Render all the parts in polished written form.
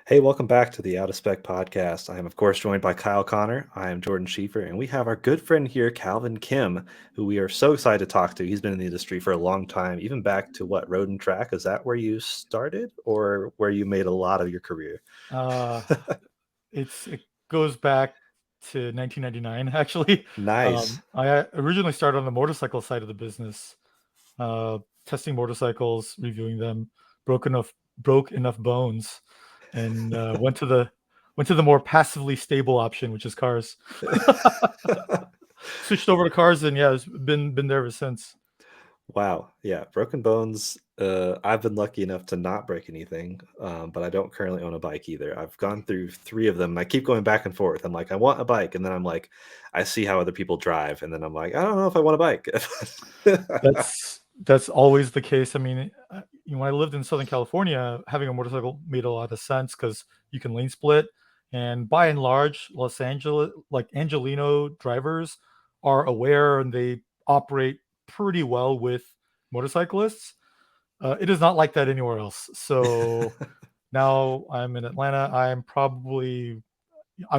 Hey, welcome back to the Out of Spec podcast. I am, of course, joined by Kyle Connor. I am Jordan Schieffer, and we have our good friend here, Calvin Kim, who we are so excited to talk to. He's been in the industry for a long time, even back to what, Road and Track? Is that where you started or where you made a lot of your career? Uh, it goes back to 1999 actually. Nice. I originally started on the motorcycle side of the business, uh, testing motorcycles, reviewing them, broke enough bones, and went to the more passively stable option, which is cars. Switched over to cars, and yeah, it's been there ever since. Wow. Yeah. Broken bones. I've been lucky enough to not break anything, but I don't currently own a bike either. I've gone through three of them. And I keep going back and forth. I'm like, I want a bike. And then I'm like, I see how other people drive. And then I'm like, I don't know if I want a bike. That's always the case. I mean, when I lived in Southern California, having a motorcycle made a lot of sense because you can lane split, and by and large, Los Angeles, like Angelino drivers, are aware and they operate pretty well with motorcyclists. It is not like that anywhere else. So now I'm in Atlanta. I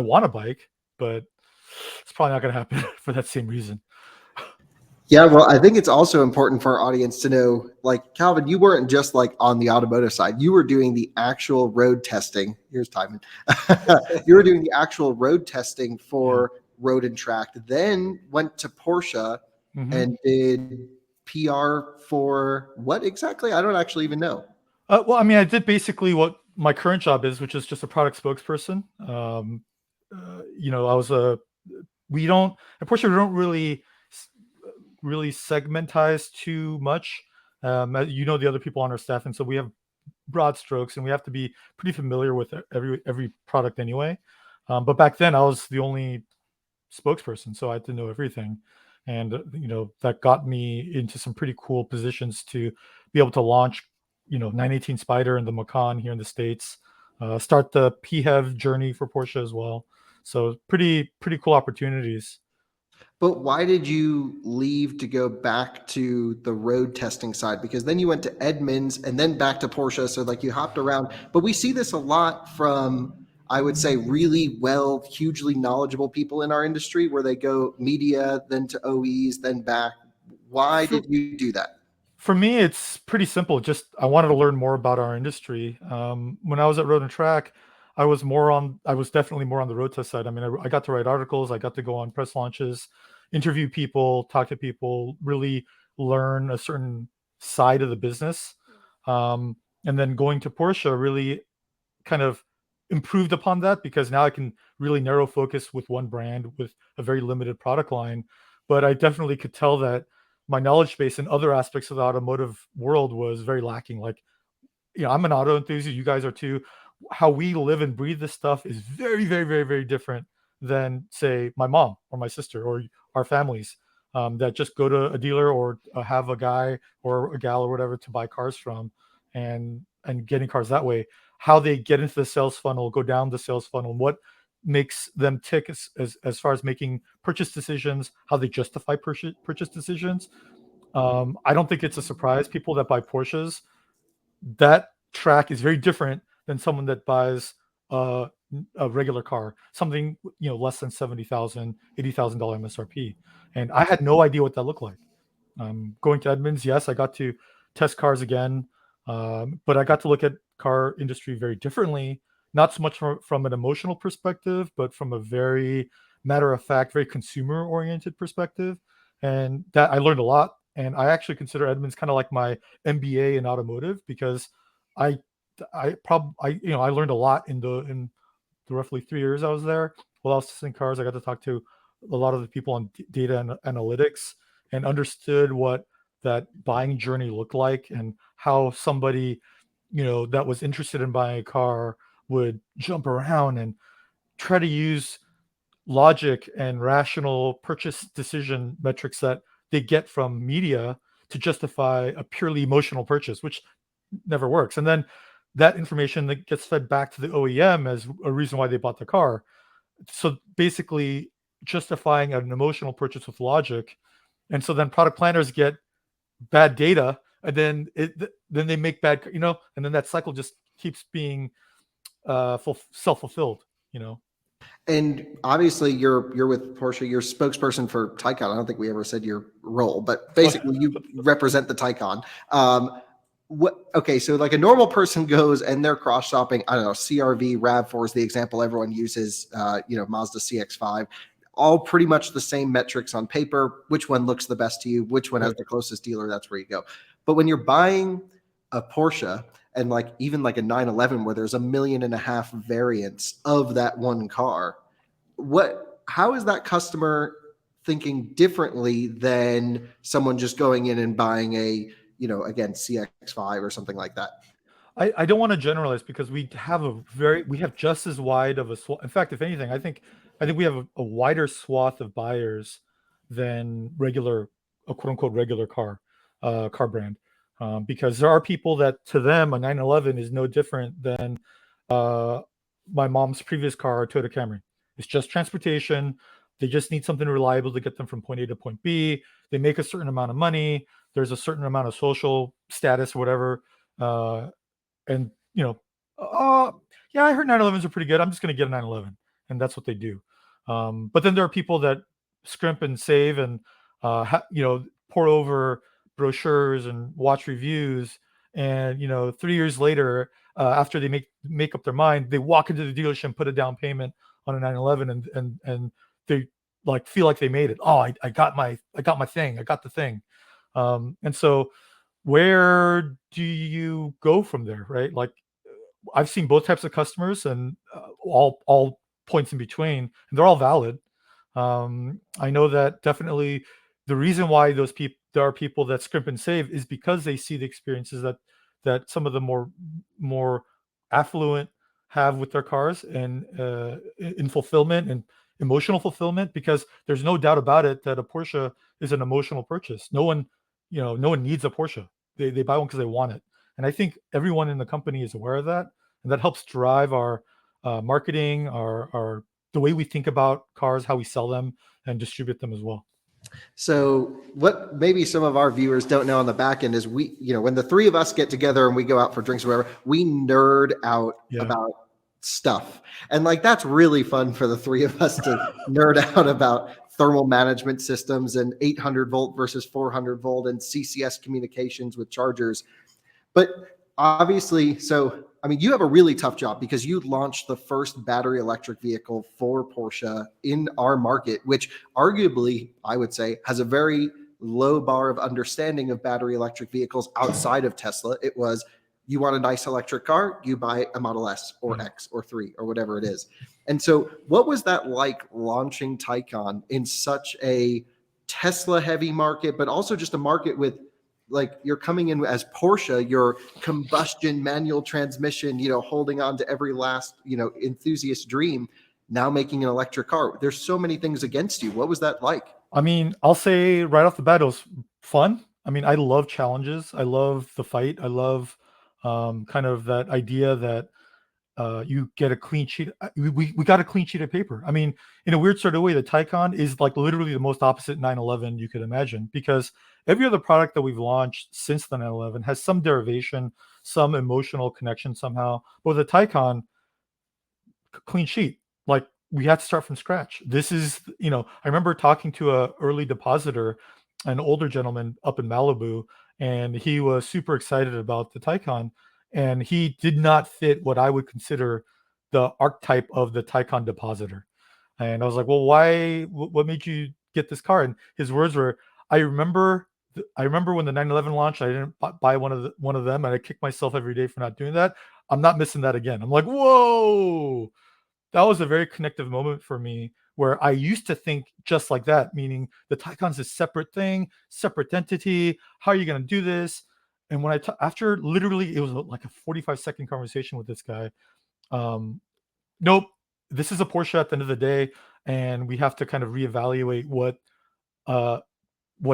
want a bike, but it's probably not going to happen for that same reason. Yeah, well, I think it's also important for our audience to know, like Calvin, you weren't just like on the automotive side. You were doing the actual road testing. Here's Timon. You were doing the actual road testing Yeah. for Road and Track. Then went to Porsche hmm and did PR for what exactly? I don't actually even know. Well, I mean, I did basically what my current job is, which is just a product spokesperson. I was a we don't unfortunately we don't really segmentize too much. The other people on our staff, and so we have broad strokes, and we have to be pretty familiar with every product anyway. But back then, I was the only spokesperson, so I had to know everything, and that got me into some pretty cool positions to be able to launch 918 Spider and the Macan here in the States, start the PHEV journey for Porsche as well. So pretty cool opportunities. But why did you leave to go back to the road testing side? Because then you went to Edmunds and then back to Porsche. So like you hopped around. But we see this a lot from, I would say, really well, hugely knowledgeable people in our industry where they go media, then to OEs, then back. Why For, did you do that? for me, it's pretty simple. Just I wanted to learn more about our industry. When I was at Road and Track, I was definitely more on the road test side. I mean, I got to write articles, I got to go on press launches, interview people, talk to people, really learn a certain side of the business. And then going to Porsche really kind of improved upon that because now I can really narrow focus with one brand with a very limited product line. But I definitely could tell that my knowledge base in other aspects of the automotive world was very lacking. Like, I'm an auto enthusiast, you guys are too. How we live and breathe this stuff is very, very, very, very different than, say, my mom or my sister or our families, that just go to a dealer or have a guy or a gal or whatever to buy cars from, and getting cars that way. How they get into the sales funnel, go down the sales funnel, what makes them tick as far as making purchase decisions, how they justify purchase decisions. I don't think it's a surprise. People that buy Porsches, that track is very different than someone that buys a, a regular car, something less than 70,000, $80,000 MSRP. And I had no idea what that looked like. Going to Edmunds, yes, I got to test cars again, but I got to look at car industry very differently, not so much from an emotional perspective, but from a very matter of fact, very consumer oriented perspective. And that I learned a lot. And I actually consider Edmunds kind of like my MBA in automotive because I I learned a lot in the roughly 3 years I was there. While I was testing cars, I got to talk to a lot of the people on data and analytics and understood what that buying journey looked like and how somebody, that was interested in buying a car would jump around and try to use logic and rational purchase decision metrics that they get from media to justify a purely emotional purchase, which never works. And then that information that gets fed back to the OEM as a reason why they bought the car. So basically justifying an emotional purchase with logic. And so then product planners get bad data, and then they make bad, and then that cycle just keeps being self-fulfilled, And obviously, you're with Porsche. You're spokesperson for Taycan. I don't think we ever said your role, but basically, you represent the Taycan. Okay, so like a normal person goes and they're cross shopping. I don't know, CRV, Rav4 is the example everyone uses. Mazda CX-5, all pretty much the same metrics on paper. Which one looks the best to you? Which one has the closest dealer? That's where you go. But when you're buying a Porsche, and like even like a 911 where there's 1.5 million variants of that one car, how is that customer thinking differently than someone just going in and buying a, again, CX-5 or something like that? I don't want to generalize because we have just as wide of a swath. In fact, if anything, I think we have a wider swath of buyers than a quote unquote regular car brand. Because there are people that to them a 911 is no different than my mom's previous car, a Toyota Camry. It's just transportation. They just need something reliable to get them from point A to point B. They make a certain amount of money. There's a certain amount of social status, whatever. And yeah, I heard 911s are pretty good. I'm just going to get a 911, and that's what they do. But then there are people that scrimp and save and pour over brochures and watch reviews, and 3 years later, after they make up their mind, they walk into the dealership and put a down payment on a 911, and they like feel like they made it. Oh, I got my thing. I got the thing. And so where do you go from there, right? Like I've seen both types of customers and all points in between, and they're all valid. I know that definitely the reason why there are people that scrimp and save is because they see the experiences that some of the more affluent have with their cars, and in fulfillment and emotional fulfillment, because there's no doubt about it that a Porsche is an emotional purchase. No one needs a Porsche. They buy one because they want it. And I think everyone in the company is aware of that. And that helps drive our marketing, our the way we think about cars, how we sell them and distribute them as well. So what maybe some of our viewers don't know on the back end is when the three of us get together and we go out for drinks or whatever, we nerd out about stuff. And like, that's really fun for the three of us to nerd out about thermal management systems and 800 volt versus 400 volt and CCS communications with chargers. But obviously, you have a really tough job because you launched the first battery electric vehicle for Porsche in our market, which arguably, I would say, has a very low bar of understanding of battery electric vehicles outside of Tesla. It was, you want a nice electric car, you buy a Model S or X or 3 or whatever it is. And so what was that like launching Taycan in such a Tesla heavy market, but also just a market with, like, you're coming in as Porsche, your combustion manual transmission, holding on to every last, enthusiast dream, now making an electric car. There's so many things against you. What was that like? I mean, I'll say right off the bat, it was fun. I mean, I love challenges. I love the fight. I love kind of that idea that you get a clean sheet. We got a clean sheet of paper. I mean, in a weird sort of way, the Taycan is like literally the most opposite 911 you could imagine, because every other product that we've launched since the 911 has some derivation, some emotional connection somehow. But with the Taycan, clean sheet. Like, we had to start from scratch. This is, I remember talking to a early depositor, an older gentleman up in Malibu, and he was super excited about the Taycan, and he did not fit what I would consider the archetype of the Taycan depositor. And I was like, well, why? What made you get this car? And his words were, I remember when the 911 launched, I didn't buy one of them, and I kick myself every day for not doing that. I'm not missing that again. I'm like, whoa. That was a very connective moment for me, where I used to think just like that, meaning the Taycan's a separate thing, separate entity. How are you going to do this? And when after literally, it was like a 45-second conversation with this guy. Nope, this is a Porsche at the end of the day, and we have to kind of reevaluate what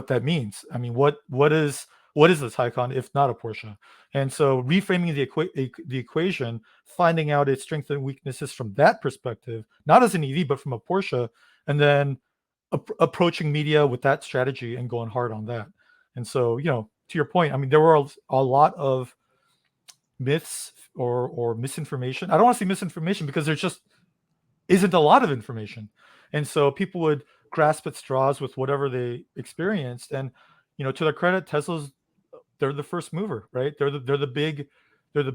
that means. I mean, what is the Taycan if not a Porsche? And so reframing the equation, finding out its strengths and weaknesses from that perspective, not as an EV, but from a Porsche, and then approaching media with that strategy and going hard on that. And so, to your point, I mean, there were a lot of myths or misinformation. I don't want to say misinformation because there's just isn't a lot of information, and so people would grasp at straws with whatever they experienced. And to their credit, Tesla's they're the first mover, right? They're the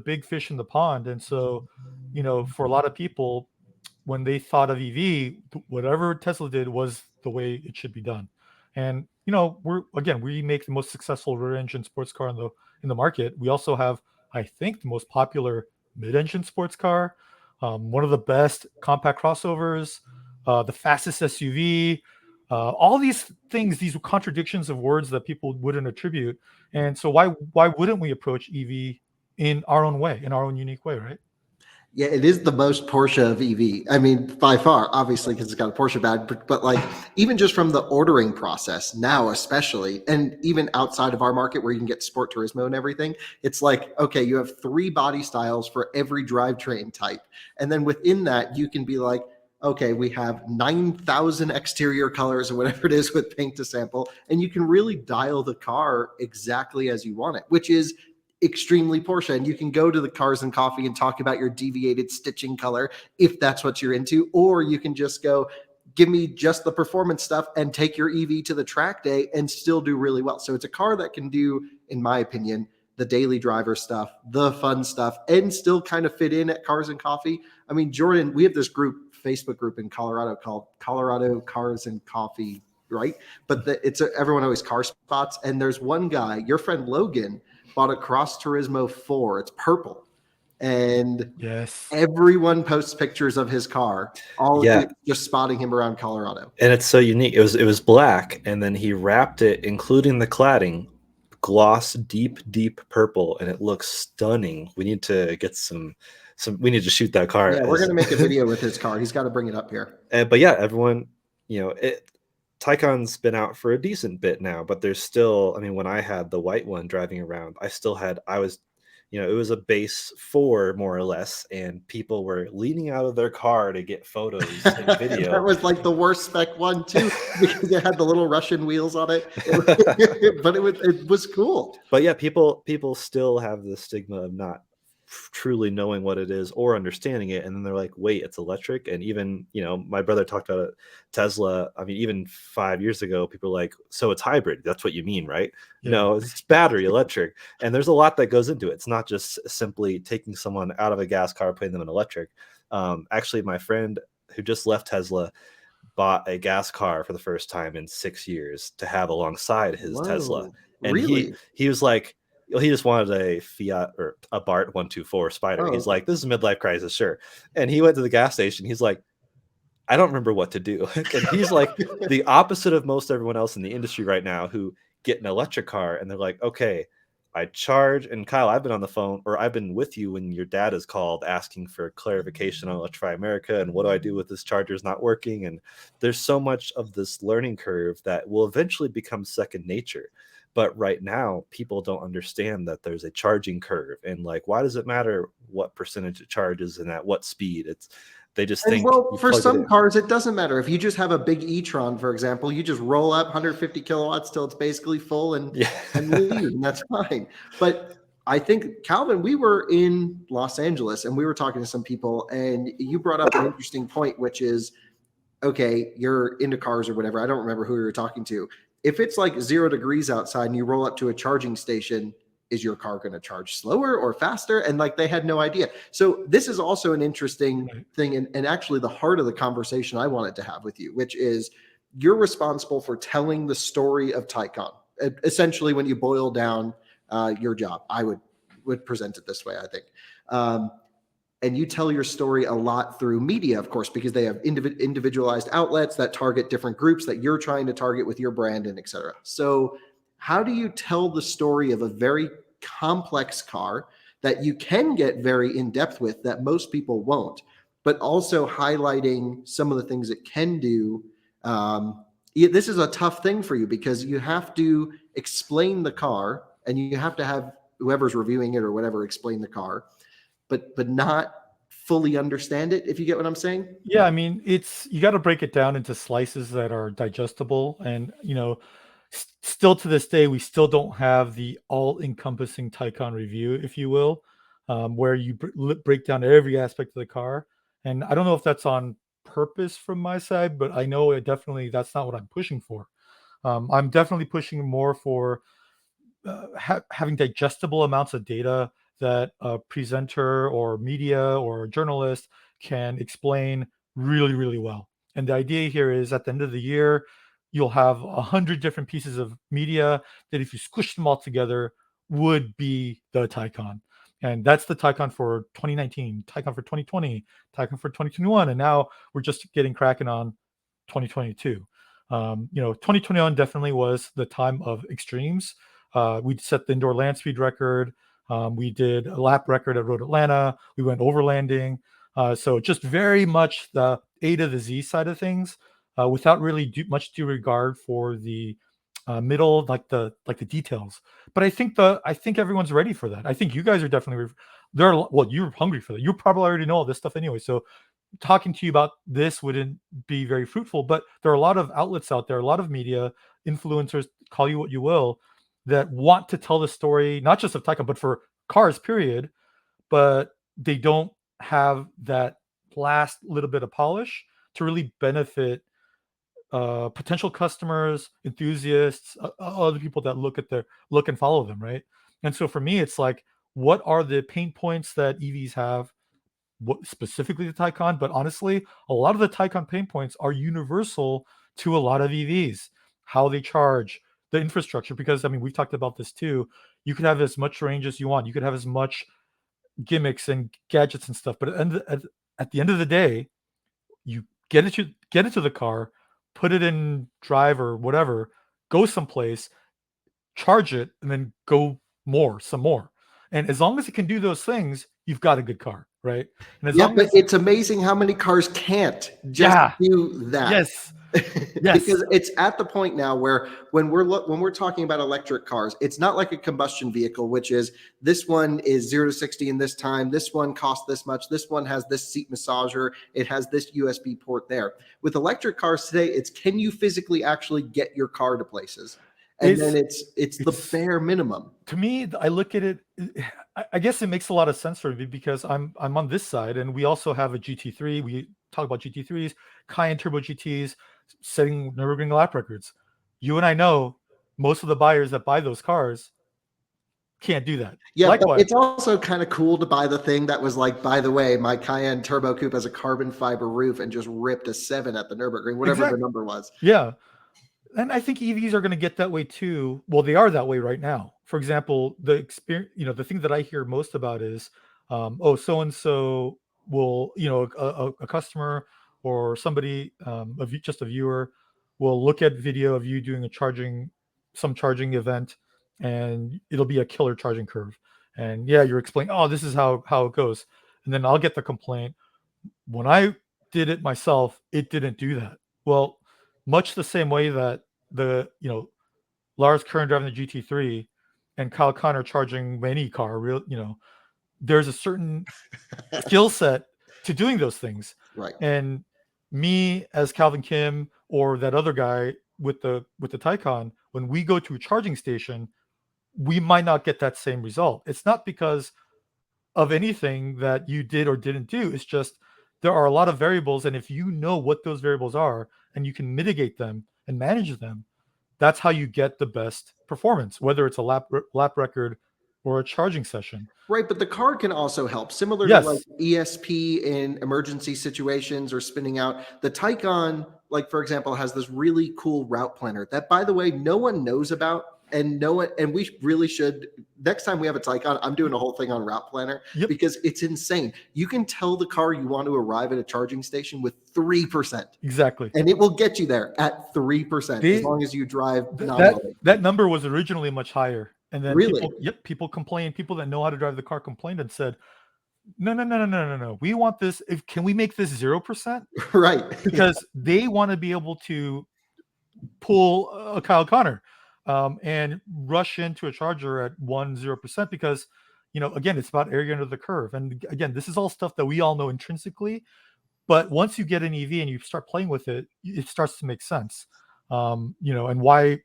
big fish in the pond. And so for a lot of people, when they thought of EV, whatever Tesla did was the way it should be done. And we make the most successful rear engine sports car in the market. We also have, I think, the most popular mid-engine sports car, one of the best compact crossovers, the fastest SUV, all these things, these contradictions of words that people wouldn't attribute. And so why wouldn't we approach EV in our own way, in our own unique way, right? Yeah, it is the most Porsche of EV. I mean, by far, obviously, because it's got a Porsche badge, but like even just from the ordering process now, especially, and even outside of our market where you can get Sport Turismo and everything, it's like, okay, you have 3 body styles for every drivetrain type. And then within that, you can be like, okay, we have 9,000 exterior colors or whatever it is with paint to sample. And you can really dial the car exactly as you want it, which is extremely Porsche. And you can go to the Cars and Coffee and talk about your deviated stitching color if that's what you're into, or you can just go, give me just the performance stuff and take your EV to the track day and still do really well. So it's a car that can do, in my opinion, the daily driver stuff, the fun stuff, and still kind of fit in at Cars and Coffee. I mean, Jordan, we have this Facebook group in Colorado called Colorado Cars and Coffee, right? But everyone always car spots. And there's one guy, your friend Logan, bought a Cross Turismo 4. It's purple. And yes, everyone posts pictures of his car, just spotting him around Colorado. And it's so unique. It was black, and then he wrapped it, including the cladding, gloss deep purple, and it looks stunning. We need to get we need to shoot that car. Yeah, we're going to make a video with his car. He's got to bring it up here. But yeah, everyone, Taycan's been out for a decent bit now, but there's still, I mean, when I had the white one driving around, it was a base 4 more or less, and people were leaning out of their car to get photos and video. That was like the worst spec one too, because it had the little Russian wheels on it. But it was cool. But yeah, people still have the stigma of not truly knowing what it is or understanding it, and then they're like, wait, it's electric. And even my brother talked about Tesla. I mean, even 5 years ago, people were like, so it's hybrid, that's what you mean, right? Yeah. No, it's battery electric. And there's a lot that goes into it. It's not just simply taking someone out of a gas car, putting them in electric. Actually, my friend who just left Tesla bought a gas car for the first time in 6 years to have alongside his Tesla. And really? he was like, he just wanted a Fiat or a BART 124 Spider. Oh. He's like, this is a midlife crisis, sure. And he went to the gas station. He's like, I don't remember what to do. And he's like the opposite of most everyone else in the industry right now who get an electric car and they're like, okay, I charge. And Kyle, I've been on the phone, or I've been with you when your dad has called asking for clarification on Electrify America and what do I do with this charger's not working. And there's so much of this learning curve that will eventually become second nature. But right now, people don't understand that there's a charging curve, and like, why does it matter what percentage it charges and at what speed? They just think. Well, for some cars, it doesn't matter. If you just have a big e-tron, for example, you just roll up 150 kilowatts till it's basically full and leave, and that's fine. But I think, Calvin, we were in Los Angeles and we were talking to some people, and you brought up an interesting point, which is, okay, you're into cars or whatever. I don't remember who we were talking to. If it's like 0 degrees outside and you roll up to a charging station, is your car going to charge slower or faster? And like, they had no idea. So this is also an interesting thing. And actually the heart of the conversation I wanted to have with you, which is you're responsible for telling the story of Taycan. Essentially, when you boil down your job, I would present it this way, I think. And you tell your story a lot through media, of course, because they have individualized outlets that target different groups that you're trying to target with your brand and et cetera. So how do you tell the story of a very complex car that you can get very in-depth with that most people won't, but also highlighting some of the things it can do? This is a tough thing for you because you have to explain the car and you have to have whoever's reviewing it or whatever explain the car, but not fully understand it, if you get what I'm saying. Yeah, I mean, you got to break it down into slices that are digestible. And, still to this day, we still don't have the all-encompassing Taycan review, if you will. where you break down every aspect of the car. And I don't know if that's on purpose from my side, but I know that's not what I'm pushing for. I'm definitely pushing more for having digestible amounts of data that a presenter or media or a journalist can explain really, really well. And the idea here is at the end of the year, you'll have 100 different pieces of media that if you squish them all together would be the Taycan. And that's the Taycan for 2019, Taycan for 2020, Taycan for 2021. And now we're just getting cracking on 2022. 2021 definitely was the time of extremes. We set the indoor land speed record. We did a lap record at Road Atlanta. We went overlanding. So just very much the A to the Z side of things, without really much due regard for the middle, like the details. But I think everyone's ready for that. I think you guys are definitely you're hungry for that. You probably already know all this stuff anyway. So talking to you about this wouldn't be very fruitful. But there are a lot of outlets out there, a lot of media influencers, call you what you will, that want to tell the story, not just of Taycan, but for cars, period. But they don't have that last little bit of polish to really benefit potential customers, enthusiasts, other people that look and follow them, right? And so for me, it's like, what are the pain points that EVs have? What specifically the Taycan, but honestly, a lot of the Taycan pain points are universal to a lot of EVs. How they charge, the infrastructure, because I mean, we've talked about this too. You could have as much range as you want. You could have as much gimmicks and gadgets and stuff, but at the end of the day, you get into the car, put it in drive or whatever, go someplace, charge it, and then go some more. And as long as it can do those things, you've got a good car, right? And as Yeah, long but as it's amazing how many cars can't just do that. yes, Because it's at the point now where when we're talking about electric cars, it's not like a combustion vehicle, which is this one is 0 to 60 in this time, this one costs this much, this one has this seat massager, it has this USB port there. With electric cars today, it's can you physically actually get your car to places? And then it's the bare minimum. To me, I look at it. I guess it makes a lot of sense for me because I'm on this side, and we also have a GT3. We talk about GT3s, Cayenne Turbo GTs, setting Nürburgring lap records. You and I know most of the buyers that buy those cars can't do that. Yeah, likewise, but it's also kind of cool to buy the thing that was like, by the way, my Cayenne Turbo Coupe has a carbon fiber roof and just ripped a 7 at the Nürburgring, whatever the number was. Yeah. And I think EVs are going to get that way too. Well, they are that way right now. For example, the experience, the thing that I hear most about is, so and so will, a customer or somebody, just a viewer, will look at video of you doing some charging event, and it'll be a killer charging curve. And yeah, you're explaining, oh, this is how it goes, and then I'll get the complaint. When I did it myself, it didn't do that. Well, much the same way that Lars Kern driving the GT3 and Kyle Connor charging any car, there's a certain skill set to doing those things. Right. And me as Calvin Kim or that other guy with the Taycan, when we go to a charging station, we might not get that same result. It's not because of anything that you did or didn't do. It's just there are a lot of variables, and if you know what those variables are and you can mitigate them and manage them, that's how you get the best performance, whether it's a lap record or a charging session. Right, but the car can also help, similar Yes. to like ESP in emergency situations or spinning out. The Taycan, like for example, has this really cool route planner that, by the way, no one knows about, and we really should. Next time we have a Taycan, I'm doing a whole thing on route planner because it's insane. You can tell the car you want to arrive at a charging station with 3%. Exactly. And it will get you there at 3% as long as you drive nominally. That number was originally much higher. And then really? people complained, people that know how to drive the car complained and said, no. We want this. Can we make this 0%? Right. Because they want to be able to pull a Kyle Connor and rush into a charger at 0% because, again, it's about area under the curve. And again, this is all stuff that we all know intrinsically. But once you get an EV and you start playing with it, it starts to make sense. And why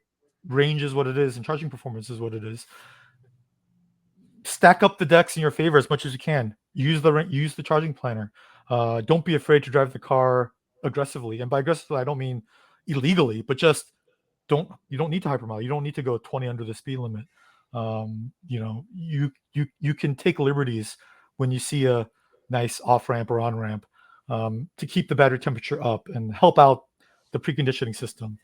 range is what it is and charging performance is what it is. stack up the decks in your favor as much as you can. Use the charging planner. Don't be afraid to drive the car aggressively. And by aggressively, I don't mean illegally, but just you don't need to hypermile. You don't need to go 20 under the speed limit. You can take liberties when you see a nice off ramp or on ramp to keep the battery temperature up and help out the preconditioning system.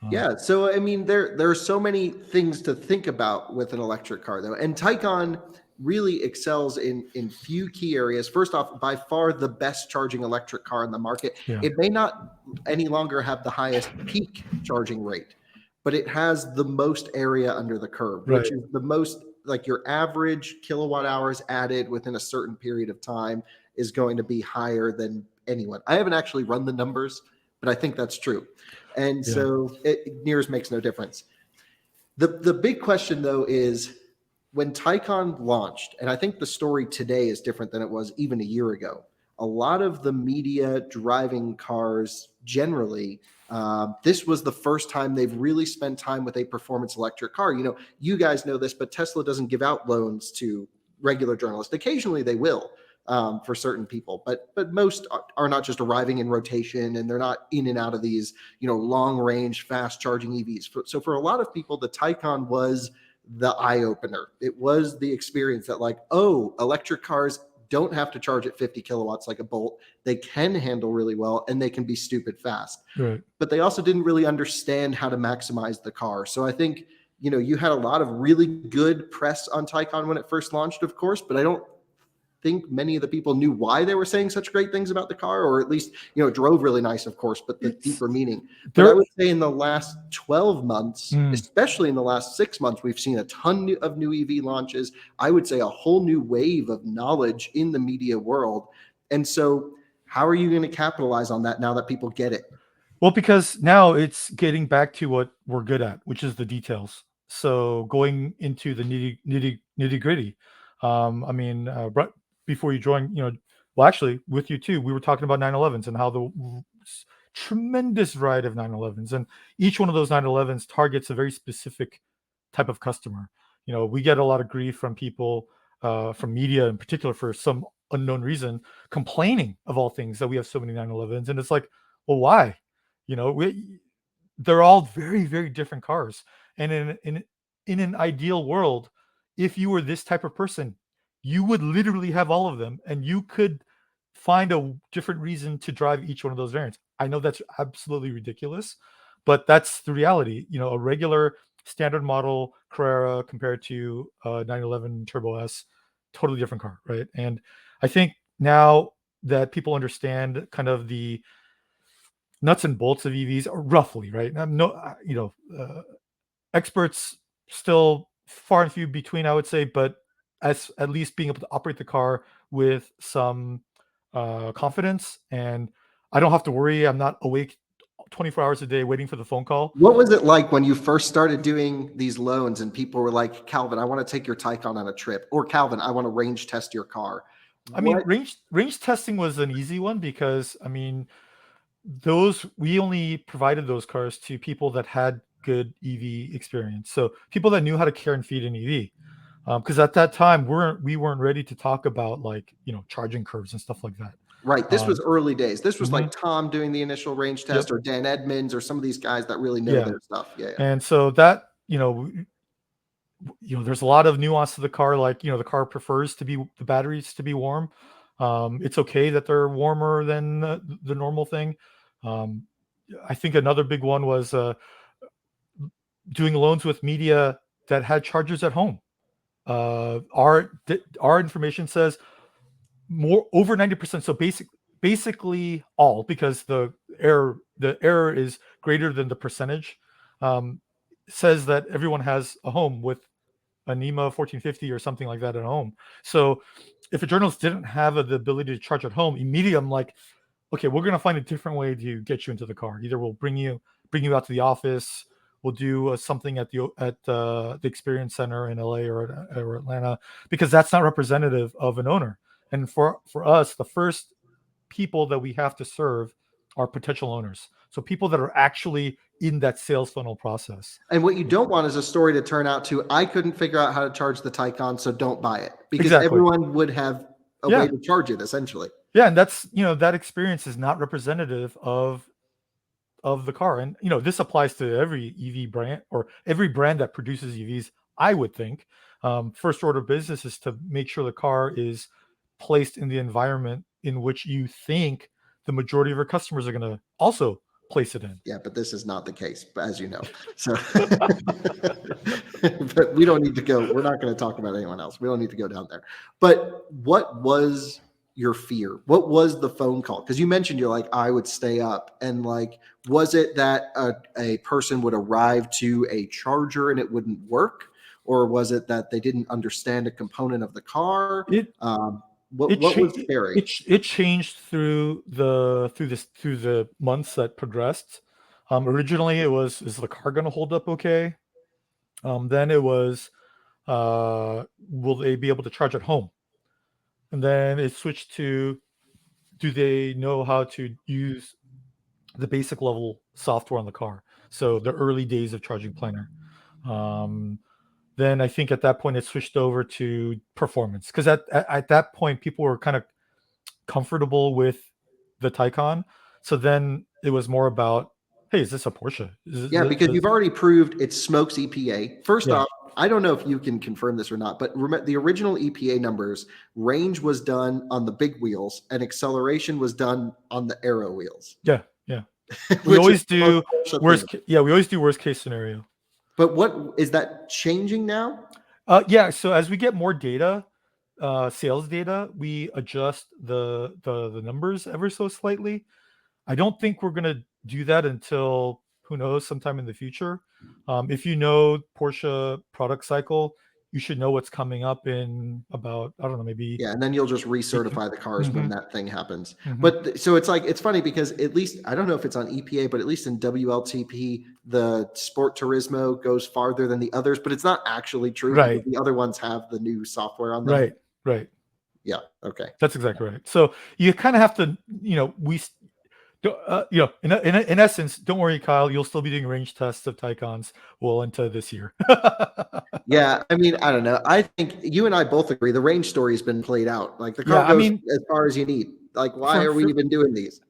Yeah, so I mean, there are so many things to think about with an electric car, though, and Taycan really excels in few key areas. First off, by far the best charging electric car in the market. Yeah. It may not any longer have the highest peak charging rate, but it has the most area under the curve, Right. which is the most, like, your average kilowatt hours added within a certain period of time is going to be higher than anyone. I haven't actually run the numbers, but I think that's true. And Yeah. so NIRS makes no difference. The big question, though, is when Taycan launched, and I think the story today is different than it was even a year ago. A lot of the media driving cars generally, this was the first time they've really spent time with a performance electric car. You know, you guys know this, but Tesla doesn't give out loans to regular journalists. Occasionally they will. For certain people, but most are not just arriving in rotation, and they're not in and out of these, long range, fast charging EVs. So for a lot of people, the Taycan was the eye opener. It was the experience that, like, oh, electric cars don't have to charge at 50 kilowatts like a Bolt. They can handle really well, and they can be stupid fast. Right. But they also didn't really understand how to maximize the car. So I think, you had a lot of really good press on Taycan when it first launched, of course, but I don't think many of the people knew why they were saying such great things about the car, or at least, it drove really nice, of course, but the deeper meaning. But I would say in the last 12 months, especially in the last 6 months, we've seen a ton of new EV launches. I would say a whole new wave of knowledge in the media world. And so how are you going to capitalize on that now that people get it? Well, because now it's getting back to what we're good at, which is the details. So going into the nitty gritty. Before you joined, well, actually, with you too, we were talking about 911s and how the tremendous variety of 911s, and each one of those 911s targets a very specific type of customer. We get a lot of grief from people, from media in particular, for some unknown reason, complaining of all things that we have so many 911s, and it's like, well, why? They're all very, very different cars, and in an ideal world, if you were this type of person, you would literally have all of them, and you could find a different reason to drive each one of those variants. I know that's absolutely ridiculous, but that's the reality. A regular standard model Carrera compared to a 911 Turbo S, totally different car, right? And I think now that people understand kind of the nuts and bolts of EVs, roughly, right? Experts still far and few between, I would say, but as at least being able to operate the car with some confidence, and I don't have to worry. I'm not awake 24 hours a day waiting for the phone call. What was it like when you first started doing these loans and people were like, Calvin, I want to take your Taycan on a trip, or Calvin, I want to range test your car? Range testing was an easy one because we only provided those cars to people that had good EV experience. So people that knew how to care and feed an EV. Because at that time we weren't ready to talk about, like, charging curves and stuff like that. Right. This was early days. This was like Mhm. Tom doing the initial range test, Yep. or Dan Edmonds, or some of these guys that really know their stuff. Yeah. And so that, there's a lot of nuance to the car. Like, the car prefers the batteries to be warm. It's okay that they're warmer than the normal thing. I think another big one was doing loans with media that had chargers at home. Our information says over 90%. So basically all, because the error is greater than the percentage, says that everyone has a home with a NEMA 1450 or something like that at home. So if a journalist didn't have the ability to charge at home, immediately I'm like, okay, we're going to find a different way to get you into the car. Either we'll bring you out to the office, we'll do something at the experience center in LA or Atlanta, because that's not representative of an owner. And for us, the first people that we have to serve are potential owners. So people that are actually in that sales funnel process. And what you don't want is a story to turn out to, I couldn't figure out how to charge the Taycan, so don't buy it. Because Exactly. everyone would have a way to charge it, essentially. Yeah, and that's, that experience is not representative of the car. And this applies to every EV brand or every brand that produces EVs, I would think. First order of business is to make sure the car is placed in the environment in which you think the majority of your customers are going to also place it in. Yeah, but this is not the case, as you know. So, but we don't need to go. We're not going to talk about anyone else. We don't need to go down there. But what was your fear? What was the phone call? Because you mentioned you're like, I would stay up, and like, was it that a person would arrive to a charger and it wouldn't work, or was it that they didn't understand a component of the car? What was scary? It changed through the months that progressed. Originally, it was, is the car going to hold up okay? Then it was, will they be able to charge at home? And then it switched to, do they know how to use the basic level software on the car? So the early days of Charging Planner. Then I think at that point it switched over to performance, because at that point people were kind of comfortable with the Taycan. So then it was more about, hey, is this a Porsche? Because you've already proved it smokes EPA. First off, I don't know if you can confirm this or not, but remember the original EPA numbers, range was done on the big wheels and acceleration was done on the aero wheels. Yeah. We always do worst case scenario. But what is that changing now? So as we get more data, sales data, we adjust the numbers ever so slightly. I don't think we're going to do that until, who knows, sometime in the future. If you know Porsche product cycle, you should know what's coming up in about, I don't know, maybe. Yeah, and then you'll just recertify the cars when that thing happens. But so it's like, it's funny because at least, I don't know if it's on EPA, but at least in WLTP, the Sport Turismo goes farther than the others, but it's not actually true. Right. The other ones have the new software on them. Right. Yeah. Okay. That's exactly right. So you kind of have to, in essence, don't worry, Kyle, you'll still be doing range tests of Taycans well into this year. Yeah, I mean, I don't know. I think you and I both agree the range story has been played out. Like the car goes as far as you need. Like, why are we even doing these?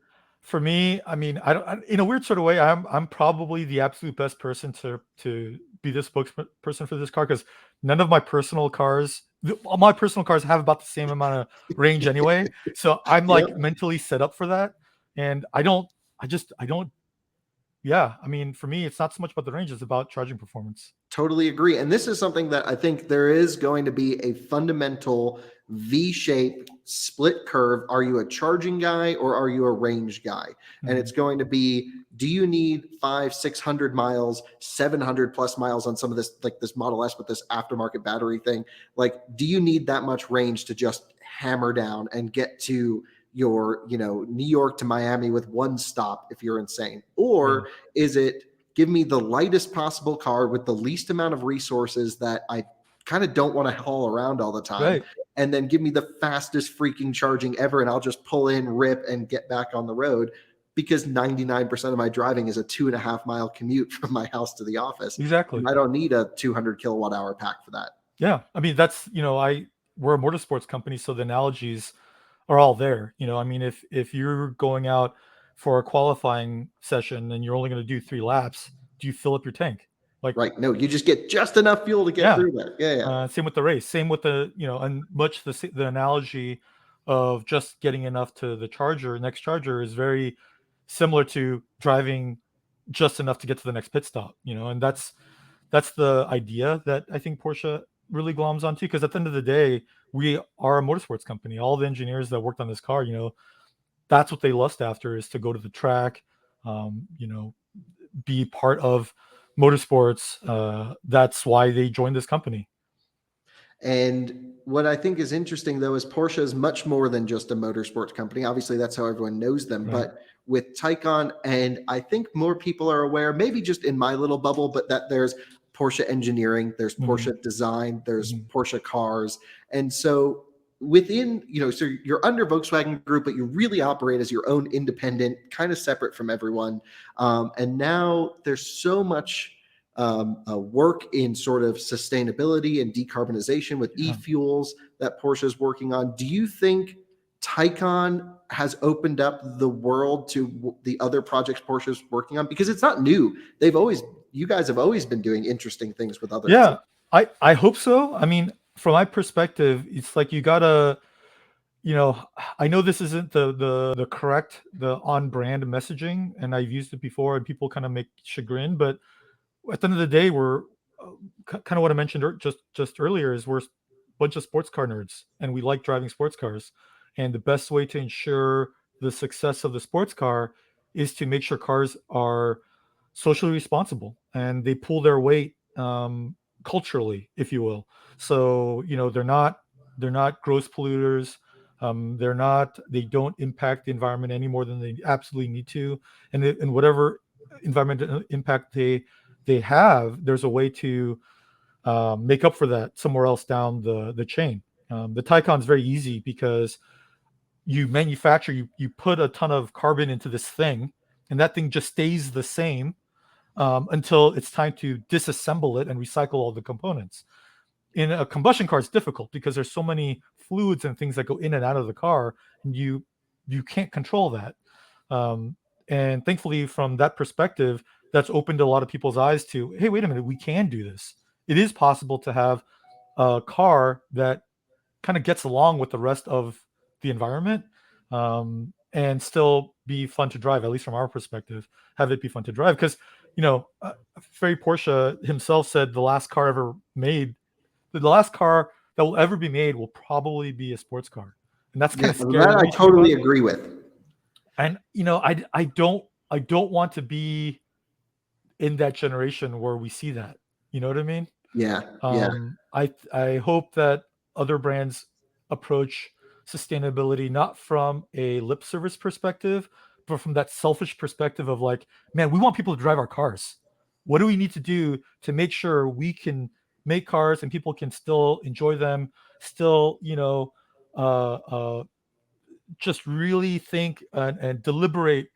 For me, I mean, in a weird sort of way, I'm probably the absolute best person to be the spokesperson for this car, because none of my personal cars have about the same amount of range anyway. So I'm like mentally set up for that. And I don't, I mean, for me, it's not so much about the range, it's about charging performance. Totally agree. And this is something that I think there is going to be a fundamental V-shaped split curve. Are you a charging guy or are you a range guy? And it's going to be, do you need 500-600 miles, 700 plus miles on some of this, like this Model S with this aftermarket battery thing? Like, do you need that much range to just hammer down and get to your, New York to Miami with one stop if you're insane? Or is it, give me the lightest possible car with the least amount of resources that I kind of don't want to haul around all the time, and then give me the fastest freaking charging ever, and I'll just pull in, rip, and get back on the road, because 99% of my driving is a 2.5 mile commute from my house to the office. Exactly. And I don't need a 200 kilowatt hour pack for that. Yeah. I mean, that's, we're a motorsports company, so the analogies are all there. I mean, if you're going out for a qualifying session and you're only going to do 3 laps, do you fill up your tank? Like, right. No, you just get just enough fuel to get through there. Yeah. Same with the race. Same with the, and much the analogy of just getting enough to the next charger is very similar to driving just enough to get to the next pit stop, and that's the idea that I think Porsche really gloms onto, because at the end of the day, we are a motorsports company. All the engineers that worked on this car, that's what they lust after, is to go to the track, be part of motorsports. That's why they joined this company. And what I think is interesting, though, is Porsche is much more than just a motorsports company. Obviously, that's how everyone knows them. Right. But with Taycan, and I think more people are aware, maybe just in my little bubble, but that there's Porsche engineering, there's Porsche design, there's Porsche cars. And so within, so you're under Volkswagen Group, but you really operate as your own independent, kind of separate from everyone. And now there's so much work in sort of sustainability and decarbonization with e-fuels that Porsche is working on. Do you think Taycan has opened up the world to the other projects Porsche is working on? Because it's not new. You guys have always been doing interesting things with others. Yeah, I hope so. I mean, from my perspective, it's like you gotta, I know this isn't the correct, the on brand messaging, and I've used it before, and people kind of make chagrin, but at the end of the day, we're kind of what I mentioned just earlier is we're a bunch of sports car nerds, and we like driving sports cars. And the best way to ensure the success of the sports car is to make sure cars are socially responsible and they pull their weight culturally, if you will. So they're not gross polluters. They don't impact the environment any more than they absolutely need to. And whatever environmental impact they have, there's a way to make up for that somewhere else down the chain. The Taycan is very easy because you manufacture, you put a ton of carbon into this thing, and that thing just stays the same until it's time to disassemble it and recycle all the components. In a combustion car, it's difficult because there's so many fluids and things that go in and out of the car, and you can't control that. And thankfully, from that perspective, that's opened a lot of people's eyes to, hey, wait a minute, we can do this. It is possible to have a car that kind of gets along with the rest of the environment, and still be fun to drive, at least from our perspective, have it be fun to drive. Because, Ferry Porsche himself said the last car ever made, the last car that will ever be made will probably be a sports car. And that's kind of scary. That I totally agree with. And, I don't want to be in that generation where we see that. You know what I mean? Yeah. I hope that other brands approach sustainability not from a lip service perspective, but from that selfish perspective of like, man, we want people to drive our cars. What do we need to do to make sure we can make cars and people can still enjoy them, still, just really think and deliberate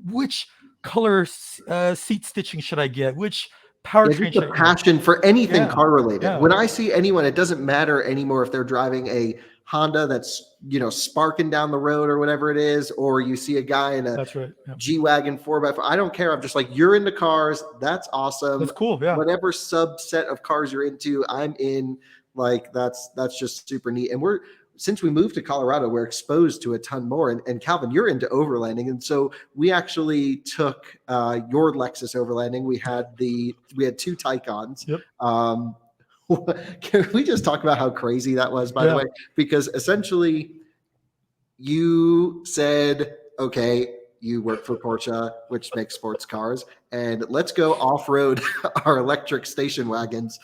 which color seat stitching should I get, which powertrain just a passion for anything car related. Yeah. When I see anyone, it doesn't matter anymore if they're driving a Honda that's sparking down the road or whatever it is, or you see a guy in a That's right. Yeah. G-Wagon 4x4. I don't care. I'm just like, you're into cars. That's awesome. That's cool. Yeah. Whatever subset of cars you're into, I'm in. Like that's just super neat. And since we moved to Colorado, we're exposed to a ton more. And Calvin, you're into overlanding. And so we actually took your Lexus overlanding. We had two Taycans. Yep. Can we just talk about how crazy that was, by the way? Because essentially you said, okay, you work for Porsche, which makes sports cars, and let's go off-road our electric station wagons.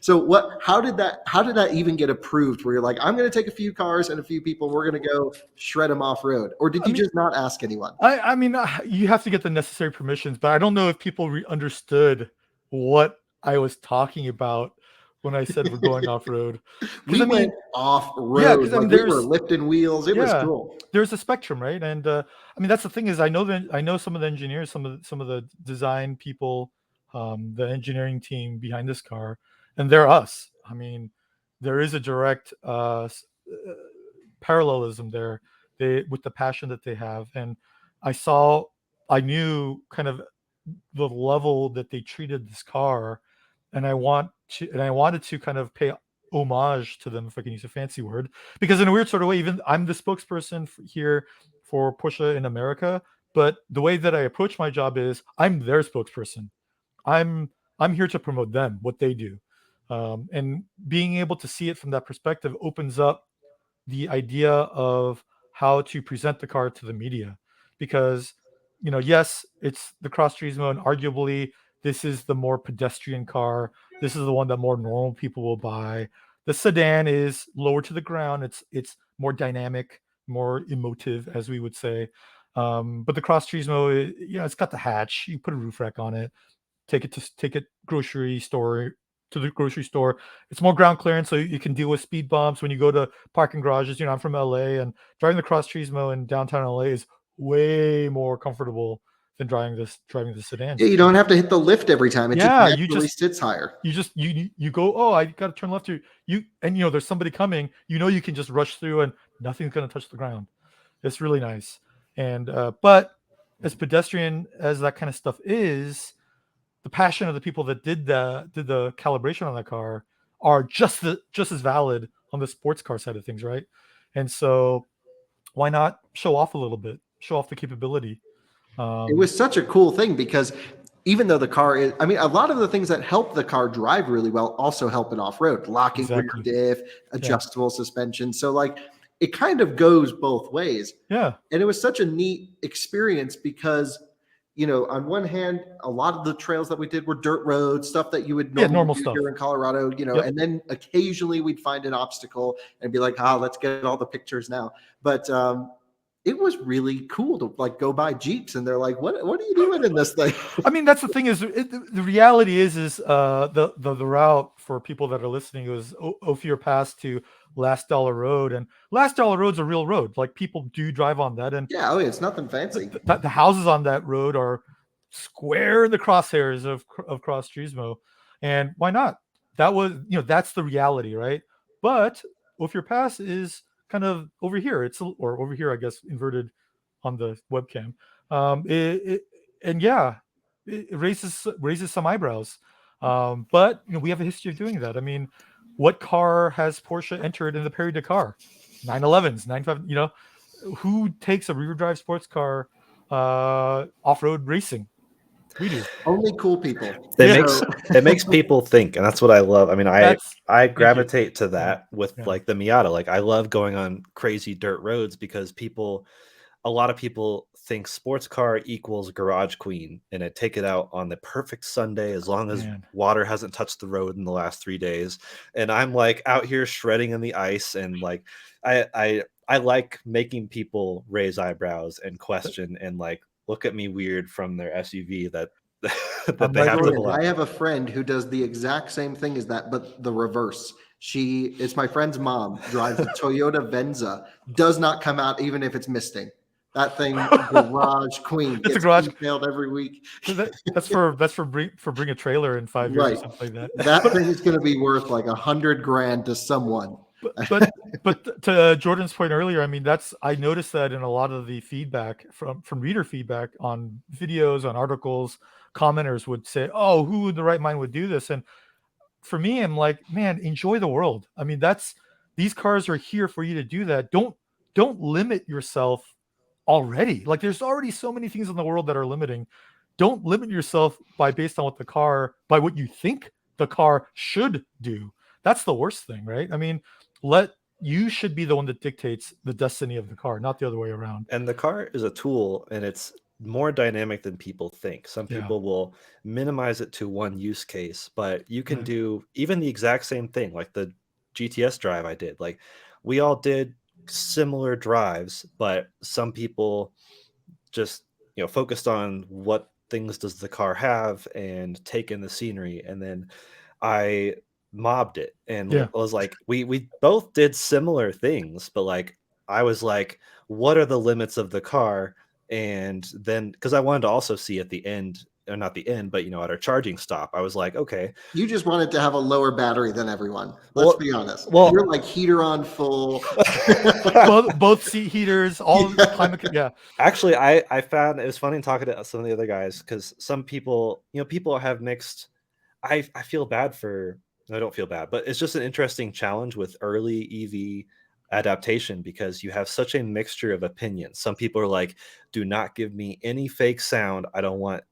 So how did that even get approved, where you're like, I'm going to take a few cars and a few people, we're going to go shred them off-road? Or did you just not ask anyone? I mean, you have to get the necessary permissions, but I don't know if people understood what I was talking about when I said we're going off-road. We went off-road. Yeah, we were lifting wheels. It was cool. There's a spectrum, right? And that's the thing is, I know some of the engineers, some of the design people, the engineering team behind this car, and they're us. I mean, there is a direct parallelism there. With the passion that they have, and I knew kind of the level that they treated this car, and I wanted to kind of pay homage to them, if I can use a fancy word, because in a weird sort of way, even I'm the spokesperson here for Porsche in America, but the way that I approach my job is I'm their spokesperson. I'm here to promote them, what they do, and being able to see it from that perspective opens up the idea of how to present the car to the media, because yes, it's the Cross Turismo, and arguably this is the more pedestrian car. This is the one that more normal people will buy. The sedan is lower to the ground. It's more dynamic, more emotive, as we would say. But the Cross Turismo, it's got the hatch. You put a roof rack on it. Take it grocery store to the grocery store. It's more ground clearance, so you can deal with speed bumps when you go to parking garages. I'm from LA, and driving the Cross Turismo in downtown LA is way more comfortable than driving the sedans. Yeah, you don't have to hit the lift every time. It just naturally sits higher. You go, oh, I got to turn left here. And there's somebody coming. You can just rush through, and nothing's going to touch the ground. It's really nice. And but as pedestrian as that kind of stuff is, the passion of the people that did the calibration on that car are just as valid on the sports car side of things, right? And so why not show off a little bit, show off the capability? It was such a cool thing because even though the car is, I mean, a lot of the things that help the car drive really well also help in off-road, locking rear diff, adjustable suspension. So like it kind of goes both ways. Yeah. And it was such a neat experience because, on one hand, a lot of the trails that we did were dirt roads, stuff that you would normally do here in Colorado, and then occasionally we'd find an obstacle and be like, let's get all the pictures now. But it was really cool to like go by Jeeps and they're like, what are you doing in this thing? I mean, that's the thing is the reality is the route for people that are listening was Ophir Pass to Last Dollar Road, and Last Dollar Road's a real road. Like people do drive on that, and it's nothing fancy. The houses on that road are square in the crosshairs of Cross Turismo, and why not? That was that's the reality, right? But Ophir Pass is kind of over here. Or over here, I guess, inverted on the webcam. It raises some eyebrows. But we have a history of doing that. I mean, what car has Porsche entered in the Paris Dakar? 911s, 95. Who takes a rear drive sports car off-road racing? We do. Only cool people. It makes people think, and that's what I love. I mean, I gravitate to that with like the Miata. Like I love going on crazy dirt roads because a lot of people think sports car equals garage queen, and take it out on the perfect Sunday as long as water hasn't touched the road in the last 3 days. And I'm like out here shredding in the ice, and like I like making people raise eyebrows and question and like look at me weird from their SUV that they have to pull out. I have a friend who does the exact same thing as that, but the reverse. It's my friend's mom, drives a Toyota Venza, does not come out even if it's misting. That thing, garage queen. It's a garage failed every week. That's for bring a trailer in 5 years or something like that. That thing is going to be worth like $100,000 to someone. But to Jordan's point earlier, I mean, I noticed that in a lot of the feedback from reader feedback on videos, on articles, commenters would say, "Oh, who in the right mind would do this?" And for me, I'm like, man, enjoy the world. I mean, these cars are here for you to do that. Don't limit yourself already. Like there's already so many things in the world that are limiting. Don't limit yourself based on what you think the car should do. That's the worst thing, right? I mean, you should be the one that dictates the destiny of the car, not the other way around. And the car is a tool, and it's more dynamic than people think. Some people will minimize it to one use case, but you can do even the exact same thing, like the GTS drive I did. Like we all did similar drives, but some people just focused on what things does the car have and take in the scenery, and then I mobbed it and was like, we both did similar things, but like I was like, what are the limits of the car? And then because I wanted to also see at the end, or not the end, but at our charging stop, I was like, okay, you just wanted to have a lower battery than everyone. Let's be honest. You're like heater on full. both seat heaters, all climate. Yeah. Actually, I found it was funny talking to some of the other guys because some people, people have mixed. I feel bad for. I don't feel bad, but it's just an interesting challenge with early EV adaptation because you have such a mixture of opinions. Some people are like, do not give me any fake sound. I don't want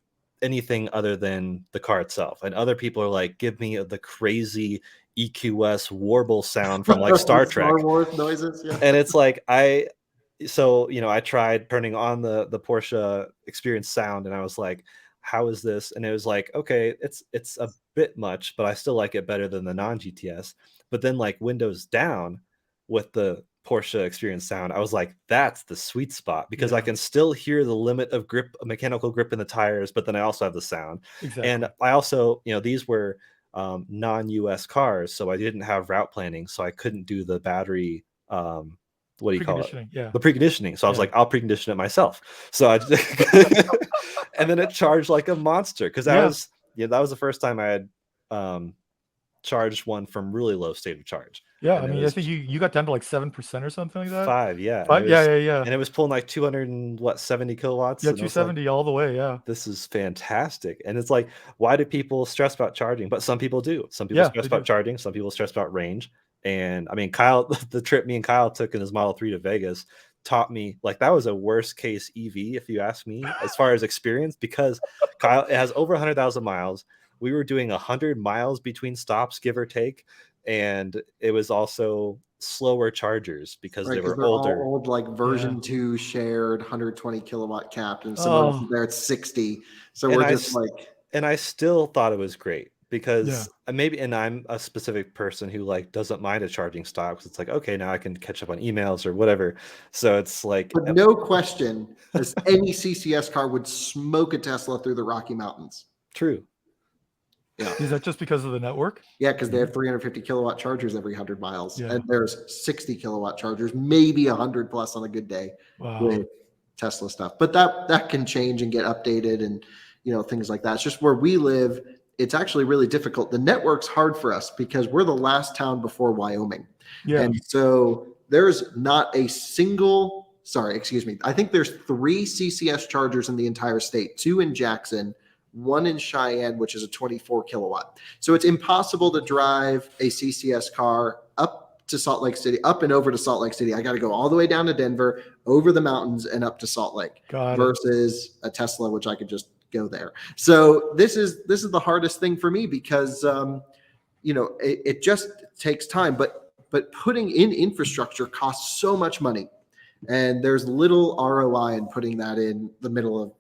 anything other than the car itself. And other people are like, give me the crazy EQS warble sound from like Star Trek. Star Wars noises. Yeah. And it's like, I tried turning on the Porsche Experience sound and I was like, how is this? And it was like, okay, it's a bit much, but I still like it better than the non-GTS. But then like windows down with the Porsche Experience sound, I was like, that's the sweet spot because I can still hear the limit of grip, mechanical grip in the tires, but then I also have the sound. Exactly. And I also, these were non-US cars, so I didn't have route planning, so I couldn't do the battery what do you call it? Yeah. The preconditioning. So I was Yeah. like, I'll precondition it myself. So I and then it charged like a monster, because that was the first time I had charged one from really low state of charge. Yeah, And I mean, I think you got down to like 7% or something like that. 5, yeah. Yeah. And it was pulling like 270 kilowatts. Yeah, and 270 all the way. Yeah. This is fantastic. And it's like, why do people stress about charging? But some people do. Some people stress about charging. Some people stress about range. And I mean, Kyle, the trip me and Kyle took in his Model 3 to Vegas taught me, like, that was a worst case EV, if you ask me, as far as experience, because Kyle, it has over 100,000 miles. We were doing 100 miles between stops, give or take. And it was also slower chargers because they were older. All old, like version 2 shared 120 kilowatt capped, and someone there at 60. So we're just like, and I still thought it was great, because and I'm a specific person who like doesn't mind a charging stop, because it's like, okay, now I can catch up on emails or whatever. So it's like, but no question, as any CCS car would smoke a Tesla through the Rocky Mountains. True. Yeah. Is that just because of the network? Yeah, because they have 350 kilowatt chargers every 100 miles, and there's 60 kilowatt chargers, maybe 100 plus on a good day with Tesla stuff. But that can change and get updated, and things like that. It's just where we live, it's actually really difficult. The network's hard for us because we're the last town before Wyoming, and so there's not a single. Sorry, excuse me. I think there's 3 CCS chargers in the entire state, 2 in Jackson, 1 in Cheyenne, which is a 24 kilowatt. So it's impossible to drive a CCS car up to Salt Lake City, up and over to Salt Lake City. I got to go all the way down to Denver, over the mountains, and up to Salt Lake, versus a Tesla, which I could just go there. So this is the hardest thing for me, because it just takes time. But putting in infrastructure costs so much money, and there's little ROI in putting that in the middle of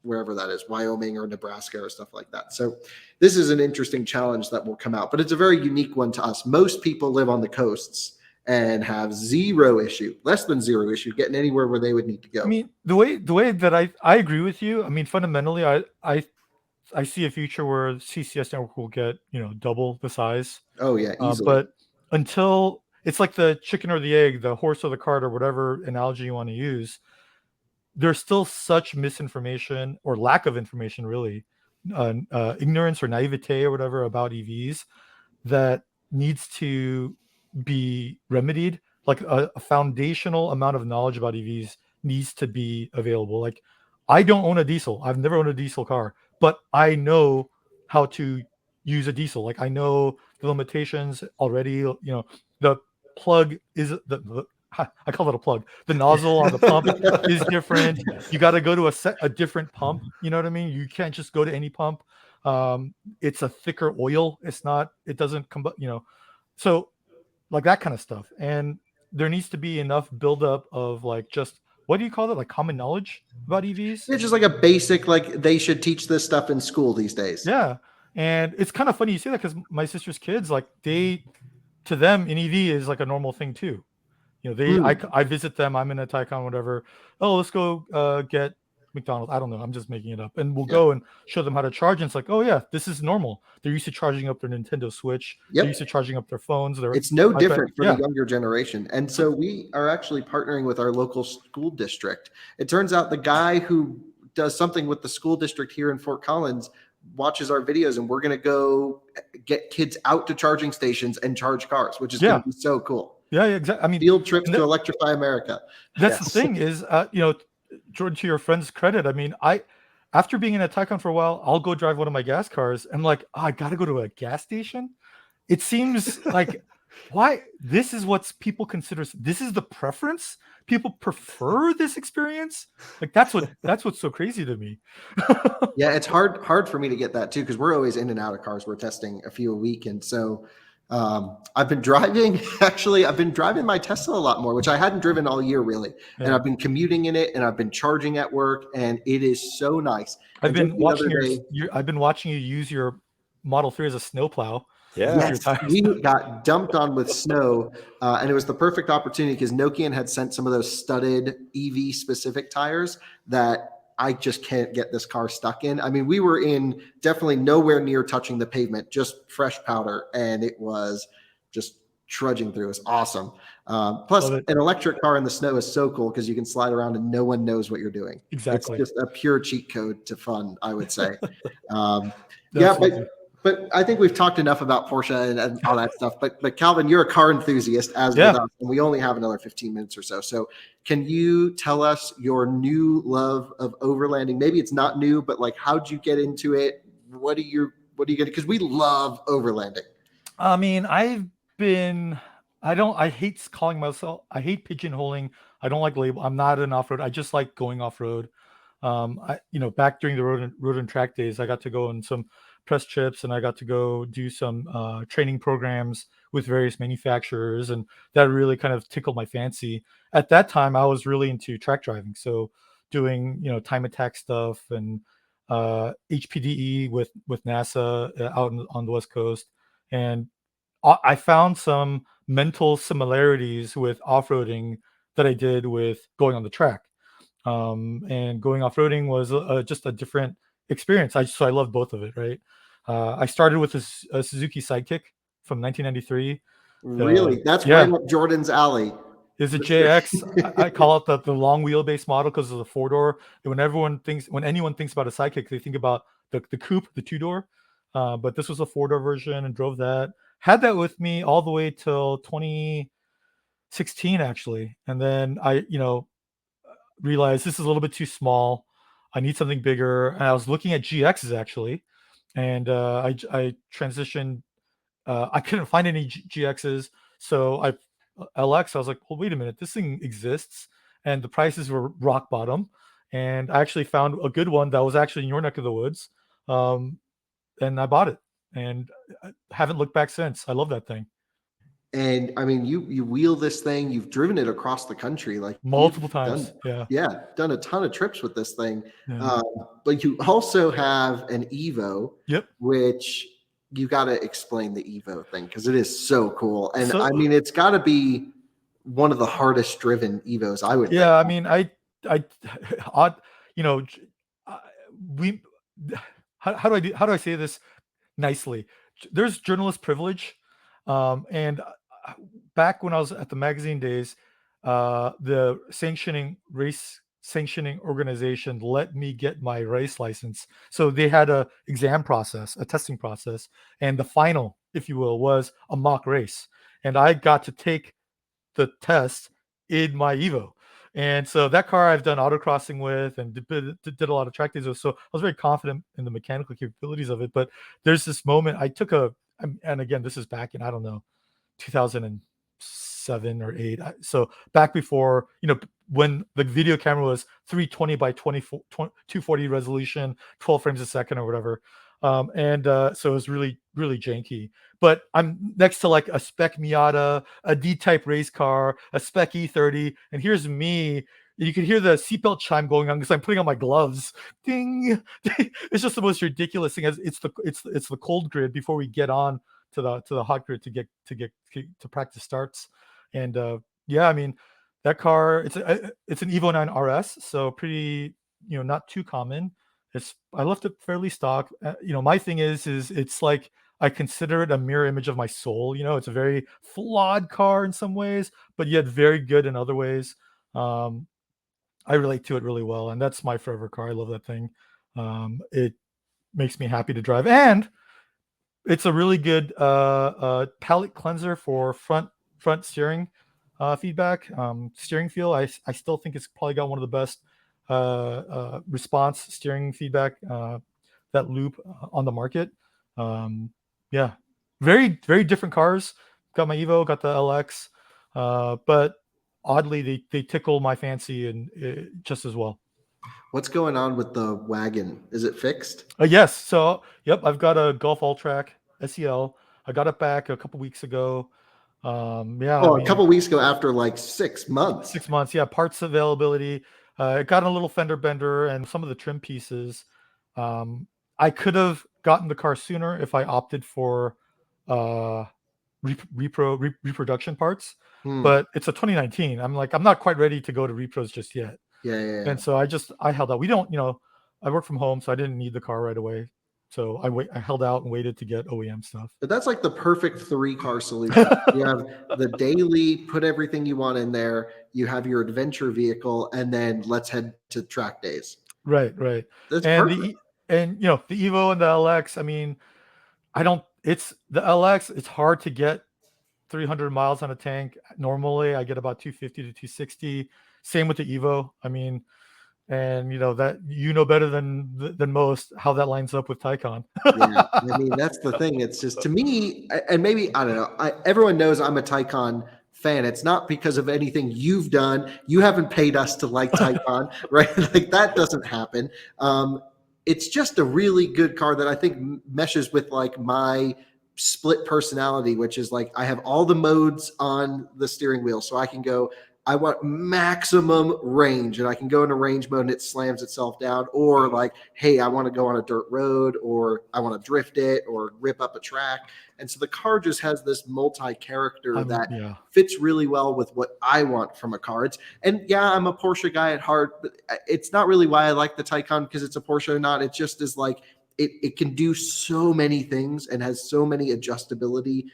wherever that is, Wyoming or Nebraska or stuff like that. So this is an interesting challenge that will come out, but it's a very unique one to us. Most people live on the coasts and have less than zero issue getting anywhere where they would need to go. I mean, the way that I agree with you. I mean, fundamentally, I see a future where CCS network will get, double the size. Oh yeah, easily. But until, it's like the chicken or the egg, the horse or the cart, or whatever analogy you want to use, there's still such misinformation or lack of information, really, ignorance or naivete or whatever about EVs, that needs to be remedied. Like a foundational amount of knowledge about EVs needs to be available. Like, I don't own a diesel. I've never owned a diesel car, but I know how to use a diesel. Like, I know the limitations already. The plug is I call it a plug. The nozzle on the pump is different. You got to go to a different pump. You know what I mean? You can't just go to any pump. It's a thicker oil. It doesn't come, so like that kind of stuff. And there needs to be enough buildup of, like, just, what do you call it? Like common knowledge about EVs? It's just like a basic, like, they should teach this stuff in school these days. Yeah. And it's kind of funny you say that, because my sister's kids, like, to them, an EV is like a normal thing too. I visit them. I'm in a Taycan, whatever. Oh, let's go get McDonald's. I don't know. I'm just making it up. And we'll go and show them how to charge. And it's like, oh yeah, this is normal. They're used to charging up their Nintendo Switch. They're used to charging up their phones. It's no different for the younger generation. And so we are actually partnering with our local school district. It turns out the guy who does something with the school district here in Fort Collins watches our videos, and we're going to go get kids out to charging stations and charge cars, which is going to be so cool. Yeah, exactly. I mean, field trips to electrify America. That's the thing is, Jordan, to your friend's credit, I mean, after being in a Taycan for a while, I'll go drive one of my gas cars. And I'm like, I got to go to a gas station. It seems like, why? This is what people consider. This is the preference. People prefer this experience. Like, that's what's so crazy to me. Yeah, it's hard for me to get that too, because we're always in and out of cars. We're testing a few a week, and so I've been driving my Tesla a lot more, which I hadn't driven all year really. Yeah. And I've been commuting in it, and I've been charging at work, and it is so nice. I've been watching you use your Model 3 as a snowplow. Yeah, yes, we got dumped on with snow, and it was the perfect opportunity because Nokian had sent some of those studded EV specific tires that I just can't get this car stuck in. I mean, we were in definitely nowhere near touching the pavement, just fresh powder, and it was just trudging through. It was awesome. Plus, Love it. an electric car in the snow is so cool because you can slide around and no one knows what you're doing. Exactly. It's just a pure cheat code to fun, I would say. Yeah, but I think we've talked enough about Porsche and all that stuff. But Calvin, you're a car enthusiast, as with us, and we only have another 15 minutes or so. So can you tell us your new love of overlanding? Maybe it's not new, but like, how'd you get into it? What are you getting? Because we love overlanding. I mean, I hate calling myself, I hate pigeonholing. I don't like label. I'm not an off-road. I just like going off-road. Back during the road and track days, I got to go on some press trips, and I got to go do some training programs with various manufacturers, and that really kind of tickled my fancy. At that time, I was really into track driving, so doing time attack stuff and HPDE with NASA out on the West Coast, and I found some mental similarities with off-roading that I did with going on the track. And going off-roading was just a different experience. So I loved both of it, right? I started with a Suzuki Sidekick from 1993. Really? That's right up Jordan's alley. Is a JX. I call it the long wheelbase model because of the 4-door. When anyone thinks about a Sidekick, they think about the coupe, the 2-door. But this was a 4-door version, and drove that. Had that with me all the way till 2016, actually. And then I, realized this is a little bit too small. I need something bigger. And I was looking at GXs, actually. And I transitioned. I couldn't find any GXs. So LX, I was like, well, wait a minute. This thing exists. And the prices were rock bottom. And I actually found a good one that was actually in your neck of the woods. And I bought it. And I haven't looked back since. I love that thing. And I mean, you wheel this thing, you've driven it across the country, like multiple times. Done a ton of trips with this thing. Yeah. But you also have an Evo, which you got to explain the Evo thing, because it is so cool. And I mean, it's got to be one of the hardest driven Evos, I would think. I mean, how do I say this nicely? There's journalist privilege, and back when I was at the magazine days, the race sanctioning organization let me get my race license. So they had a exam process, a testing process, and the final, if you will, was a mock race. And I got to take the test in my Evo. And so that car I've done autocrossing with and did a lot of track days with. So I was very confident in the mechanical capabilities of it. But there's this moment I took and again, this is back in, I don't know, 2007 or 8. So back before, when the video camera was 320 by 240 resolution, 12 frames a second or whatever. So it was really, really janky. But I'm next to like a Spec Miata, a D-type race car, a Spec E30, and here's me. You can hear the seatbelt chime going on because I'm putting on my gloves. Ding! It's just the most ridiculous thing. It's the cold grid before we get on to the hot grid to practice starts. And I mean, that car, it's an Evo 9 RS, so pretty, not too common. I left it fairly stock. My thing is it's like I consider it a mirror image of my soul. It's a very flawed car in some ways, but yet very good in other ways. I relate to it really well, and that's my forever car. I love that thing. It makes me happy to drive, and it's a really good palate cleanser for front steering feedback. Steering feel, I still think it's probably got one of the best response steering feedback, that loop on the market. Very, very different cars. Got my Evo, got the LX, but oddly they tickle my fancy and just as well. What's going on with the wagon? Is it fixed? Yes. So I've got a Golf All-Track SEL. I got it back a couple weeks ago. A couple weeks ago, after like 6 months. 6 months, parts availability. It got a little fender bender and some of the trim pieces. I could have gotten the car sooner if I opted for reproduction parts, but it's a 2019. I'm not quite ready to go to repros just yet. Yeah. And so I held out. We don't, I work from home, so I didn't need the car right away. So I held out and waited to get OEM stuff. But that's like the perfect 3-car solution. You have the daily, put everything you want in there. You have your adventure vehicle, and then let's head to track days. Right. That's And perfect. the Evo and the LX, I mean, it's the LX, it's hard to get 300 miles on a tank. Normally I get about 250 to 260. Same with the Evo. I mean, and that better than most how that lines up with Taycan. Yeah, I mean that's the thing. It's just to me, and maybe I don't know. Everyone knows I'm a Taycan fan. It's not because of anything you've done. You haven't paid us to like Taycan, right? Like that doesn't happen. It's just a really good car that I think meshes with like my split personality, which is like I have all the modes on the steering wheel, so I can go. I want maximum range, and I can go into range mode and it slams itself down, or like, hey, I want to go on a dirt road, or I want to drift it, or rip up a track. And so the car just has this multi-character that Yeah. fits really well with what I want from a car. I'm a Porsche guy at heart, but it's not really why I like the Taycan because it's a Porsche or not. It just is like it can do so many things and has so many adjustability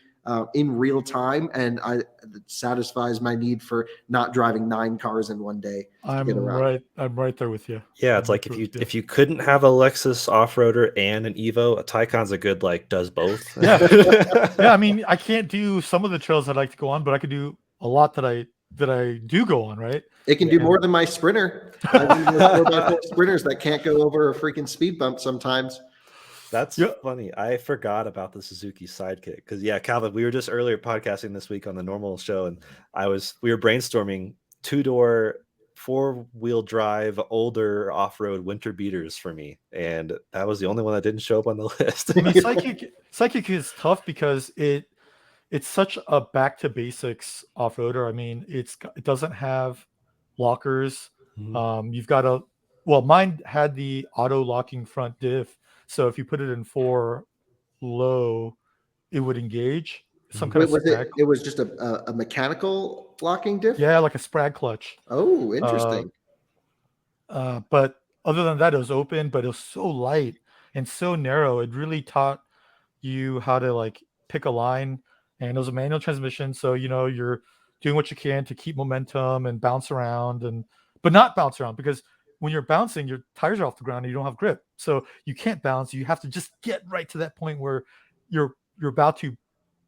in real time, and it satisfies my need for not driving 9 cars in one day. I'm right there with you. Yeah, it's like if you couldn't have a Lexus off-roader and an Evo, a Taycan's a good like does both. Yeah. I mean, I can't do some of the trails I'd like to go on, but I could do a lot that I do go on, right? It can do more than my Sprinter. I mean, those 4x4 Sprinters that can't go over a freaking speed bump sometimes. That's funny. I forgot about the Suzuki Sidekick because Calvin, we were just earlier podcasting this week on the normal show, and we were brainstorming 2-door 4-wheel drive older off-road winter beaters for me, and that was the only one that didn't show up on the list. I mean, Psychic is tough because it's such a back to basics off-roader. I mean, it doesn't have lockers. You've got mine had the auto locking front diff. So if you put it in 4 low, it would engage some kind of sprag. It was just a mechanical locking diff? Yeah, like a sprag clutch. Oh, interesting. But other than that, it was open, but it was so light and so narrow. It really taught you how to like pick a line, and it was a manual transmission. So, you're doing what you can to keep momentum and bounce around but not bounce around, because when you're bouncing, your tires are off the ground and you don't have grip. So you can't bounce. You have to just get right to that point where you're about to,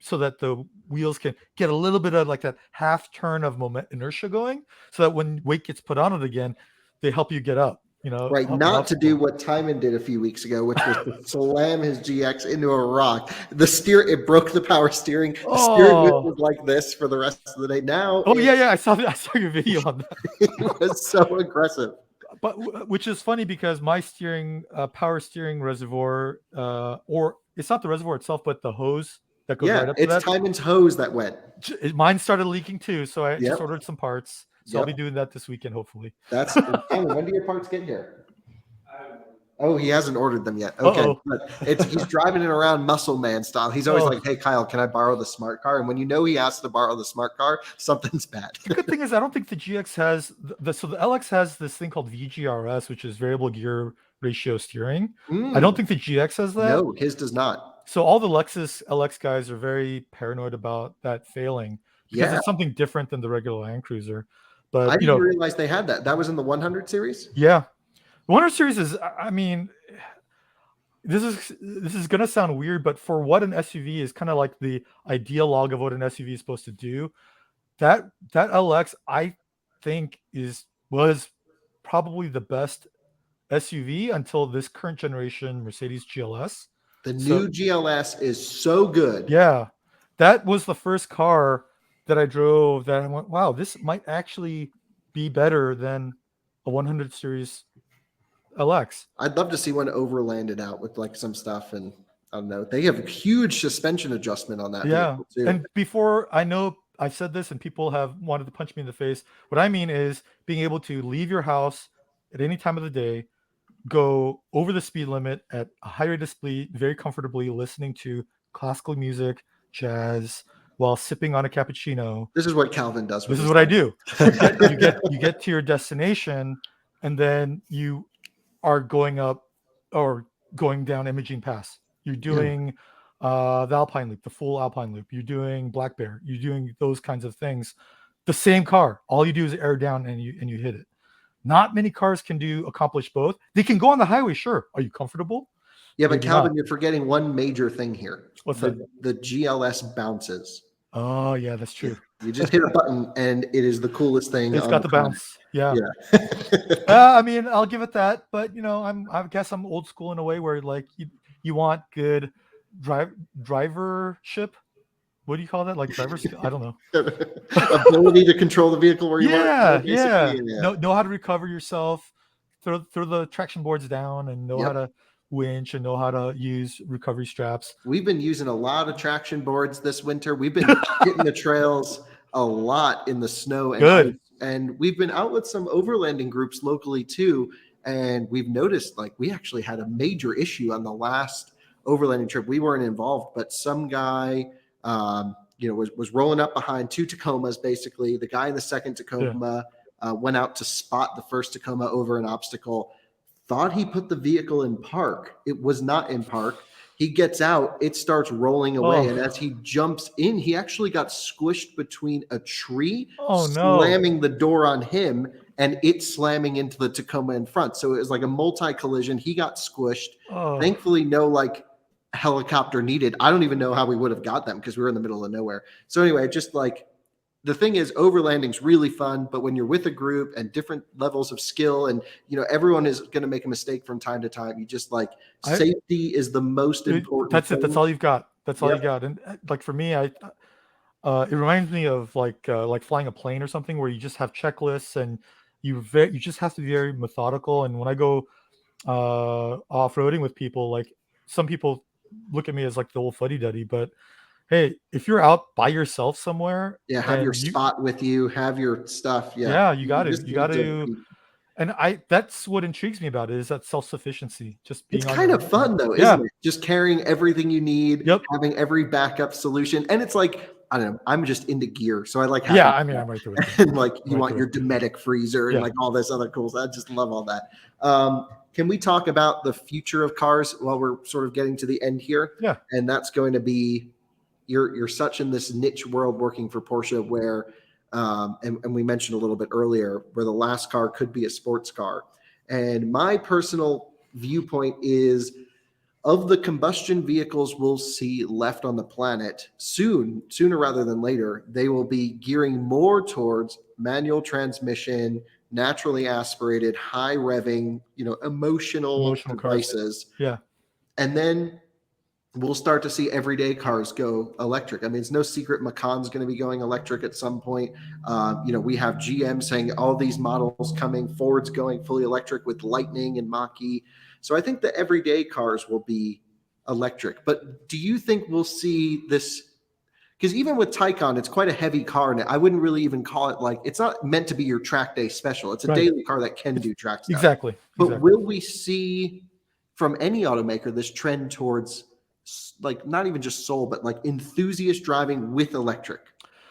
so that the wheels can get a little bit of like that half turn of inertia going, so that when weight gets put on it again, they help you get up. Right, not to do what Timon did a few weeks ago, which was to slam his GX into a rock. It broke the power steering. The steering wheel was like this for the rest of the day. Now, I saw your video on that. It was so aggressive. But which is funny because my power steering reservoir, or it's not the reservoir itself, but the hose that goes right up to that. It's Timon's hose that went. Mine started leaking too, so I just ordered some parts. So I'll be doing that this weekend, hopefully. That's when do your parts get here? Oh, he hasn't ordered them yet. Okay, but he's driving it around muscle man style. He's always like, "Hey, Kyle, can I borrow the smart car?" And when he asks to borrow the smart car, something's bad. The good thing is, I don't think the GX has so the LX has this thing called VGRS, which is variable gear ratio steering. I don't think the GX has that. No, his does not. So all the Lexus LX guys are very paranoid about that failing because it's something different than the regular Land Cruiser. But I didn't realize they had that. That was in the 100 series? Yeah. The 100 series is, I mean, this is going to sound weird, but for what an SUV is kind of like the ideologue of what an SUV is supposed to do, that LX, I think was probably the best SUV until this current generation Mercedes GLS. The new GLS is so good. Yeah. That was the first car that I drove that I went, wow, this might actually be better than a 100 series LX. I'd love to see one overlanded out with like some stuff, and I don't know. They have a huge suspension adjustment on that. Yeah. Too. And before, I know I said this and people have wanted to punch me in the face. What I mean is being able to leave your house at any time of the day, go over the speed limit at a high rate of speed, very comfortably listening to classical music, jazz, while sipping on a cappuccino. This is what Calvin does. This is what I do. You get to your destination, and then you are going up or going down Imaging Pass. You're doing the Alpine Loop, the full Alpine Loop. You're doing Black Bear. You're doing those kinds of things. The same car. All you do is air down and you hit it. Not many cars can accomplish both. They can go on the highway, sure. Are you comfortable? Yeah, but Maybe Calvin, not. you're forgetting one major thing here. What's that? The GLS bounces. Oh yeah, that's true. You just hit a button and it is the coolest thing. It's got the planet. bounce. Yeah. I mean, I'll give it that, but I guess I'm old school in a way where like you want good drivership. What do you call that? Like driver skill? I don't know. Ability to control the vehicle where you want. Yeah. Know how to recover yourself, throw the traction boards down, and know how to winch and know how to use recovery straps. We've been using a lot of traction boards this winter. We've been hitting the trails a lot in the snow and ice. And we've been out with some overlanding groups locally too. And we've noticed like we actually had a major issue on the last overlanding trip. We weren't involved, but some guy was rolling up behind two Tacomas. Basically, the guy in the second Tacoma went out to spot the first Tacoma over an obstacle. Thought he put the vehicle in park. It was not in park. He gets out, it starts rolling away. And as he jumps in, he actually got squished between a tree, slamming the door on him and it slamming into the Tacoma in front. So it was like a multi-collision. He got squished. Thankfully, no like helicopter needed. I don't even know how we would have got them because we were in the middle of nowhere. So anyway, just like the thing is, overlanding's really fun, but when you're with a group and different levels of skill, and everyone is going to make a mistake from time to time. You just like safety is the most important. That's it. That's all you've got. That's all you got. And like for me, it reminds me of like flying a plane or something where you just have checklists and you just have to be very methodical. And when I go off-roading with people, like some people look at me as like the old fuddy-duddy, but hey, if you're out by yourself somewhere, have your spot with you, have your stuff. You got to. And that's what intrigues me about it, is that self-sufficiency. Just being it's kind of fun though, isn't it? Just carrying everything you need, having every backup solution. And it's like, I don't know, I'm just into gear. So I like having I'm right there with you. And like you want your Dometic freezer and like all this other cool stuff. I just love all that. Can we talk about the future of cars while we're sort of getting to the end here? Yeah. And that's going to be you're such in this niche world working for Porsche where, and we mentioned a little bit earlier, where the last car could be a sports car. And my personal viewpoint is, of the combustion vehicles we'll see left on the planet sooner rather than later, they will be gearing more towards manual transmission, naturally aspirated, high revving, emotional devices. Cars. Yeah. And then we'll start to see everyday cars go electric. I mean, it's no secret Macan's going to be going electric at some point. We have GM saying all these models coming, Ford's going fully electric with Lightning and Mach-E. So I think the everyday cars will be electric. But do you think we'll see this? Because even with Taycan, it's quite a heavy car. And I wouldn't really even call it it's not meant to be your track day special. It's a daily car that can do track stuff. Exactly. But will we see from any automaker this trend towards like not even just soul, but like enthusiast driving with electric?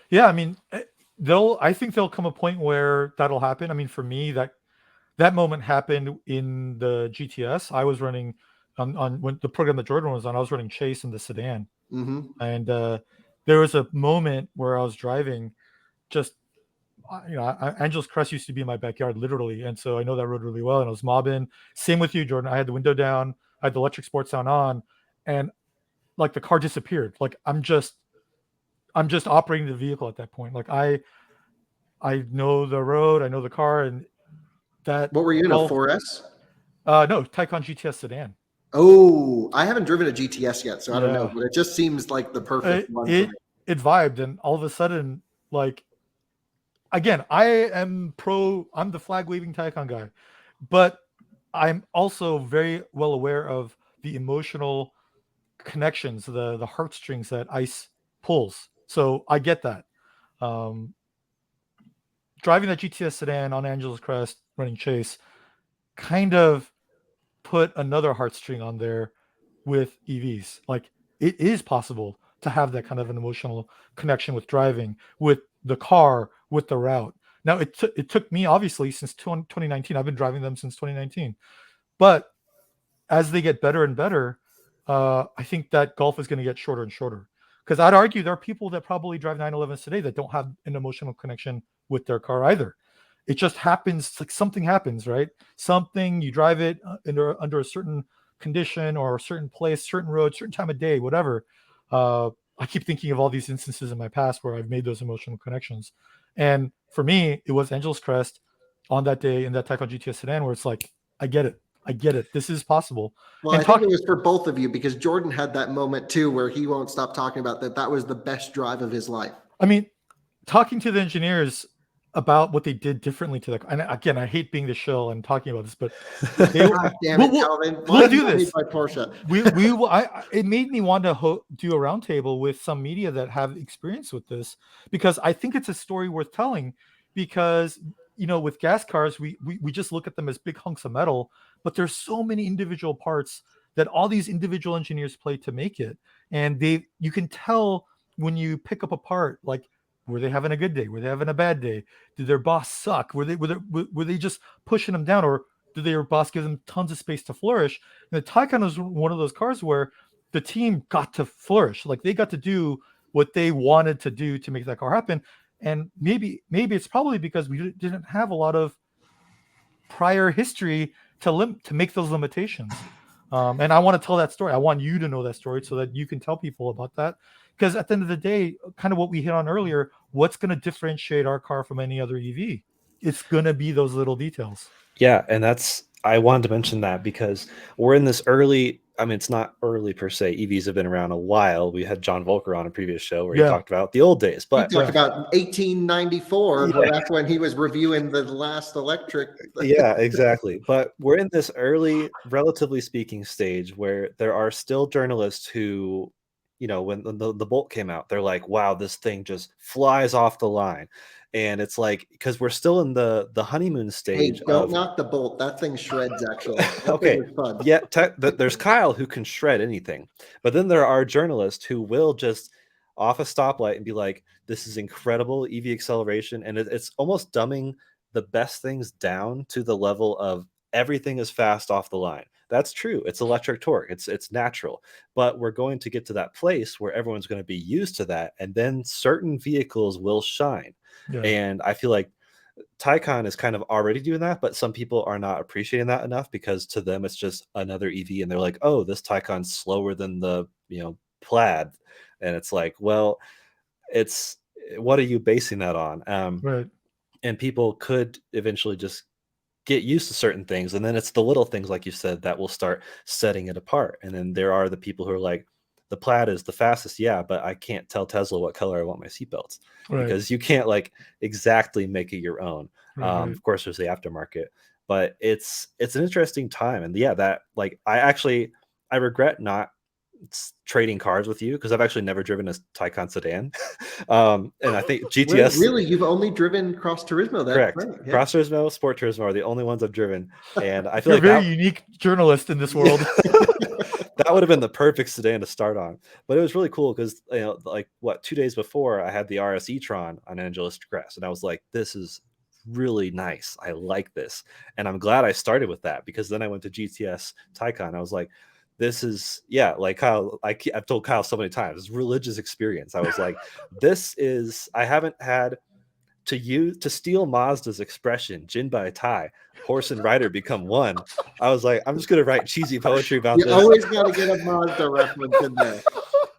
Yeah, I mean, I think there'll come a point where that'll happen. I mean, for me, that moment happened in the GTS. I was running on when the program that Jordan was on, I was running Chase in the sedan. Mm-hmm. And there was a moment where I was driving just, Angeles Crest used to be in my backyard, literally. And so I know that road really well. And I was mobbing. Same with you, Jordan. I had the window down. I had the electric sports sound on. And like the car disappeared. Like I'm just operating the vehicle at that point. Like I know the road, I know the car, and that. What were you in, a 4S? No, Taycan GTS sedan. Oh, I haven't driven a GTS yet, so I don't know. But it just seems like the perfect one. It vibed, and all of a sudden, like, again, I'm the flag waving Taycan guy, but I'm also very well aware of the emotional connections, the heartstrings that ICE pulls. So I get that. Driving that GTS sedan on Angeles Crest, running Chase, kind of put another heartstring on there with EVs. Like, it is possible to have that kind of an emotional connection with driving, with the car, with the route. Now, it took me, obviously, since 2019. I've been driving them since 2019. But as they get better and better, I think that Golf is going to get shorter and shorter. Because I'd argue there are people that probably drive 911s today that don't have an emotional connection with their car either. It just happens, like something happens, right? Something, you drive it under a certain condition or a certain place, certain road, certain time of day, whatever. I keep thinking of all these instances in my past where I've made those emotional connections. And for me, it was Angeles Crest on that day in that Taycan GTS sedan where it's like, I get it. I get it. This is possible. Well, And I think it was for both of you because Jordan had that moment too where he won't stop talking about that. That was the best drive of his life. I mean, talking to the engineers about what they did differently to the, and again, I hate being the shill and talking about this, but God damn it, Calvin. We'll do this. By Porsche. It made me want to do a roundtable with some media that have experience with this, because I think it's a story worth telling. Because with gas cars, we just look at them as big hunks of metal, but there's so many individual parts that all these individual engineers play to make it, and you can tell when you pick up a part, like, were they having a good day? Were they having a bad day? Did their boss suck? Were they just pushing them down, or did their boss give them tons of space to flourish? And the Taycan was one of those cars where the team got to flourish, like they got to do what they wanted to do to make that car happen. And maybe it's probably because we didn't have a lot of prior history to make those limitations. And I want to tell that story. I want you to know that story so that you can tell people about that. Because at the end of the day, kind of what we hit on earlier, what's going to differentiate our car from any other EV? It's going to be those little details. Yeah, and I wanted to mention that because we're in this early, I mean, it's not early per se. EVs have been around a while. We had John Volker on a previous show where he talked about the old days. But he talked about 1894, but that's when he was reviewing the last electric. Yeah, exactly. But we're in this early, relatively speaking, stage where there are still journalists who, when the Bolt came out, they're like, wow, this thing just flies off the line. And it's like, because we're still in the honeymoon stage. Hey, don't knock the Bolt. That thing shreds, actually. Okay. Fun. Yeah. There's Kyle who can shred anything. But then there are journalists who will just off a stoplight and be like, this is incredible EV acceleration. And it's almost dumbing the best things down to the level of everything is fast off the line. That's true. It's electric torque. It's natural. But we're going to get to that place where everyone's going to be used to that. And then certain vehicles will shine. Yeah. And I feel like Taycan is kind of already doing that, but some people are not appreciating that enough because to them it's just another EV, and they're like, "Oh, this Taycan's slower than the Plaid," and it's like, well, what are you basing that on? Right. And people could eventually just get used to certain things, and then it's the little things, like you said, that will start setting it apart. And then there are the people who are like, the Plaid is the fastest, yeah, but I can't tell Tesla what color I want my seatbelts, right? Because you can't like exactly make it your own. Right. Of course, there's the aftermarket, but it's an interesting time. And yeah, that like I regret not trading cars with you because I've actually never driven a Taycan sedan. And I think GTS. Really, you've only driven Cross Turismo. That's correct. Right. Yeah. Cross Turismo, Sport Turismo are the only ones I've driven, and I feel You're a very unique journalist in this world. That would have been the perfect sedan to start on. But it was really cool because, like 2 days before, I had the RS e-tron on Angeles Crest, and I was like, this is really nice. I like this. And I'm glad I started with that because then I went to GTS Taycan. I was like, this is, yeah, like Kyle, I've told Kyle so many times, it's religious experience. I was like, I haven't had to steal Mazda's expression, Jin by Tai, horse and rider become one. I was like, I'm just going to write cheesy poetry about this. You always got to get a Mazda reference in there.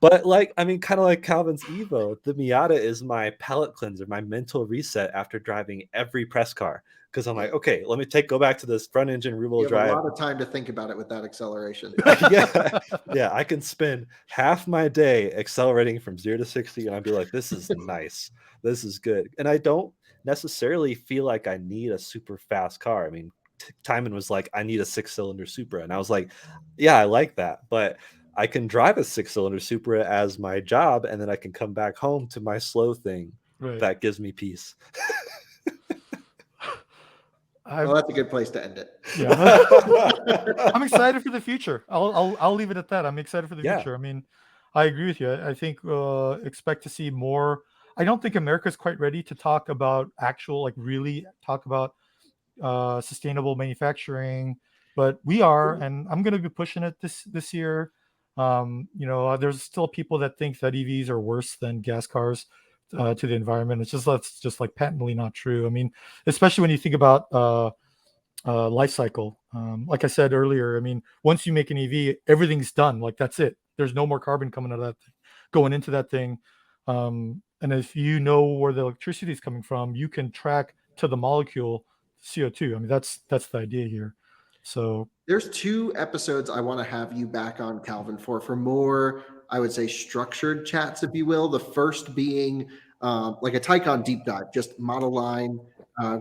But kind of like Calvin's Evo, the Miata is my palate cleanser, my mental reset after driving every press car. Because I'm like, okay, let me go back to this front engine rear-wheel drive. You have a lot of time to think about it with that acceleration. Yeah, I can spend half my day accelerating from 0 to 60, and I'd be like, this is nice. This is good. And I don't necessarily feel like I need a super fast car. I mean, Timon was like, I need a 6-cylinder Supra. And I was like, yeah, I like that. But I can drive a 6-cylinder Supra as my job, and then I can come back home to my slow thing. Right. That gives me peace. Well, that's a good place to end it. Yeah. I'm excited for the future. I'll leave it at that. I'm excited for the future. I mean, I agree with you. I think expect to see more. I don't think America's quite ready to talk about actual, like really talk about sustainable manufacturing, but we are, and I'm going to be pushing it this year. There's still people that think that EVs are worse than gas cars to the environment. That's just like patently not true. I mean, especially when you think about life cycle. Like I said earlier, I mean, once you make an EV, everything's done. Like that's it. There's no more carbon coming out of that thing, going into that thing. And if you know where the electricity is coming from, you can track to the molecule CO2. I mean, that's the idea here. So there's 2 episodes I want to have you back on, Calvin, for more, I would say, structured chats, if you will. The first being like a Taycan deep dive, just model line,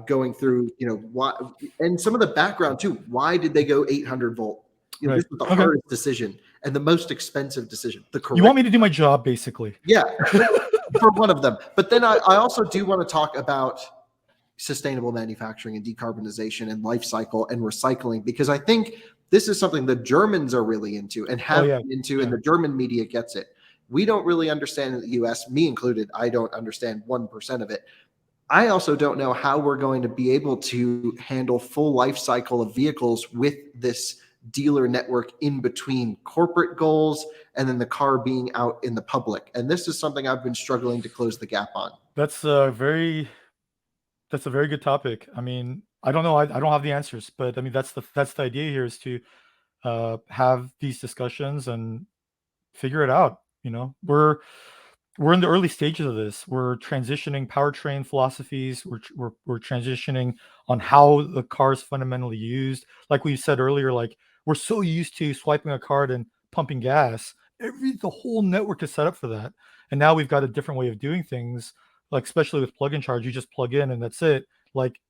going through, why, and some of the background too. Why did they go 800 volt? right. This was the hardest decision and the most expensive decision. You want me to do my job, basically? Yeah, for one of them. But then I also do want to talk about sustainable manufacturing and decarbonization and life cycle and recycling, because I think this is something the Germans are really into and have been into, and the German media gets it. We don't really understand in the US, me included. I don't understand 1% of it. I also don't know how we're going to be able to handle full life cycle of vehicles with this dealer network in between corporate goals and then the car being out in the public. And this is something I've been struggling to close the gap on. That's a very good topic. I mean, I don't know. I don't have the answers, but I mean, that's the idea here, is to have these discussions and figure it out. We're in the early stages of this. We're transitioning powertrain philosophies. We're transitioning on how the car is fundamentally used. Like we said earlier, like we're so used to swiping a card and pumping gas. The whole network is set up for that. And now we've got a different way of doing things, like especially with plug and charge. You just plug in and that's it. Like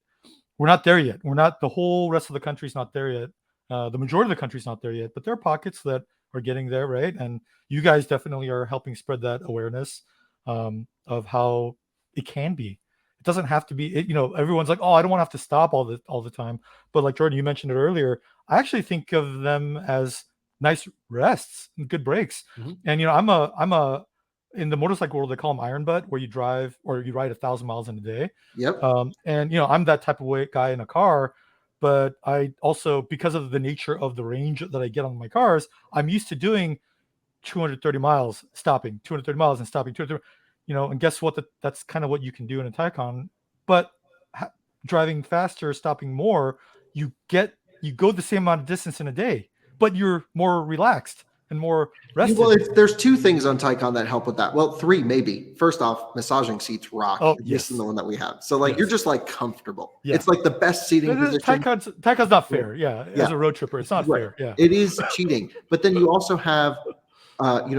we're not there yet. The whole rest of the country's not there yet. The majority of the country's not there yet, but there are pockets that are getting there, right? And you guys definitely are helping spread that awareness of how it can be. It doesn't have to be. Everyone's like, "Oh, I don't want to have to stop all the time." But like Jordan, you mentioned it earlier. I actually think of them as nice rests and good breaks. Mm-hmm. And I'm a in the motorcycle world, they call them iron butt, where you drive or you ride 1,000 miles in a day. Yep. And I'm that type of guy in a car. But I also, because of the nature of the range that I get on my cars, I'm used to doing 230 miles, stopping, 230 miles and stopping, 230, and guess what? That's kind of what you can do in a Taycan. But driving faster, stopping more, you go the same amount of distance in a day, but you're more relaxed and more rested. Well, there's 2 things on Taycan that help with that. Well, 3 maybe. First off, massaging seats rock. Oh, This yes. is the one that we have. So like you're just like comfortable. Yeah. It's like the best seating position. Taycan's not fair. Yeah. As a road tripper, it's not fair. Yeah. It is cheating. But then you also have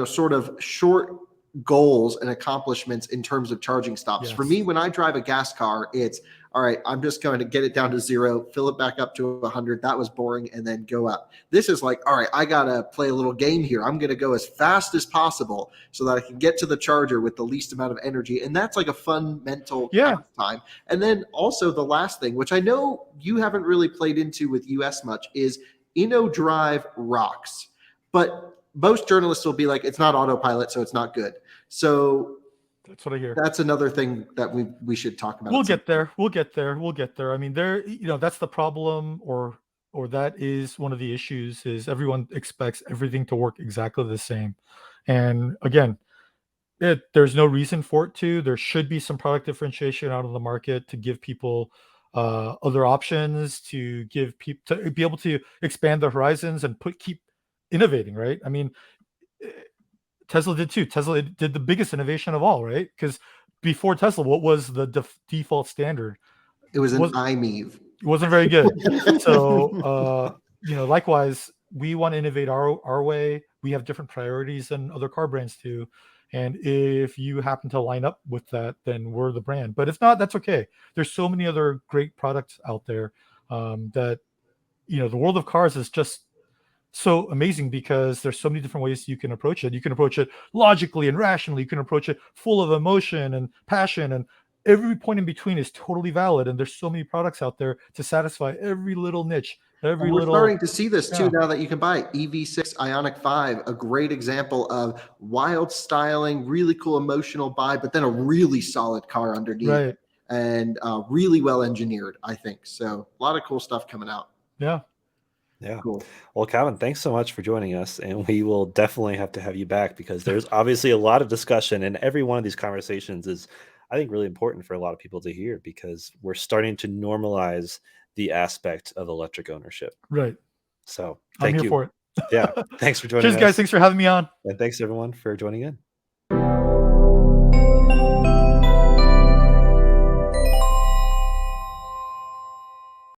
sort of short goals and accomplishments in terms of charging stops. Yes. For me, when I drive a gas car, it's all right, I'm just going to get it down to 0, fill it back up to 100. That was boring, and then go up. This is like, all right, I got to play a little game here. I'm going to go as fast as possible so that I can get to the charger with the least amount of energy. And that's like a fun mental time. And then also the last thing, which I know you haven't really played into with US much, is InnoDrive rocks. But most journalists will be like, it's not autopilot, so it's not good. So that's what I hear. That's another thing that we should talk about. We'll get there. I mean, that's the problem, or that is one of the issues, is everyone expects everything to work exactly the same. And again, there's no reason for it to. There should be some product differentiation out of the market to give people other options, to give people to be able to expand their horizons and keep innovating, right? I mean, Tesla did too. Tesla did the biggest innovation of all, right? Because before Tesla, what was the default standard? It was an iMEV. It wasn't very good. So, likewise, we want to innovate our way. We have different priorities than other car brands do. And if you happen to line up with that, then we're the brand. But if not, that's okay. There's so many other great products out there that, the world of cars is just so amazing, because there's so many different ways you can approach it. You can approach it logically and rationally. You can approach it full of emotion and passion, and every point in between is totally valid. And there's so many products out there to satisfy every little niche Every And we're little starting to see this too yeah. now that you can buy EV6 Ionic 5, a great example of wild styling, really cool emotional buy, but then a really solid car underneath Right. and really well engineered, I think. So a lot of cool stuff coming out. Yeah. Yeah. Cool. Well, Calvin, thanks so much for joining us. And we will definitely have to have you back because there's obviously a lot of discussion. And every one of these conversations is, I think, really important for a lot of people to hear because we're starting to normalize the aspect of electric ownership. Right. So I'm thank here you. for it. Yeah. Thanks for joining Cheers, us. guys. Thanks for having me on. And thanks everyone for joining in.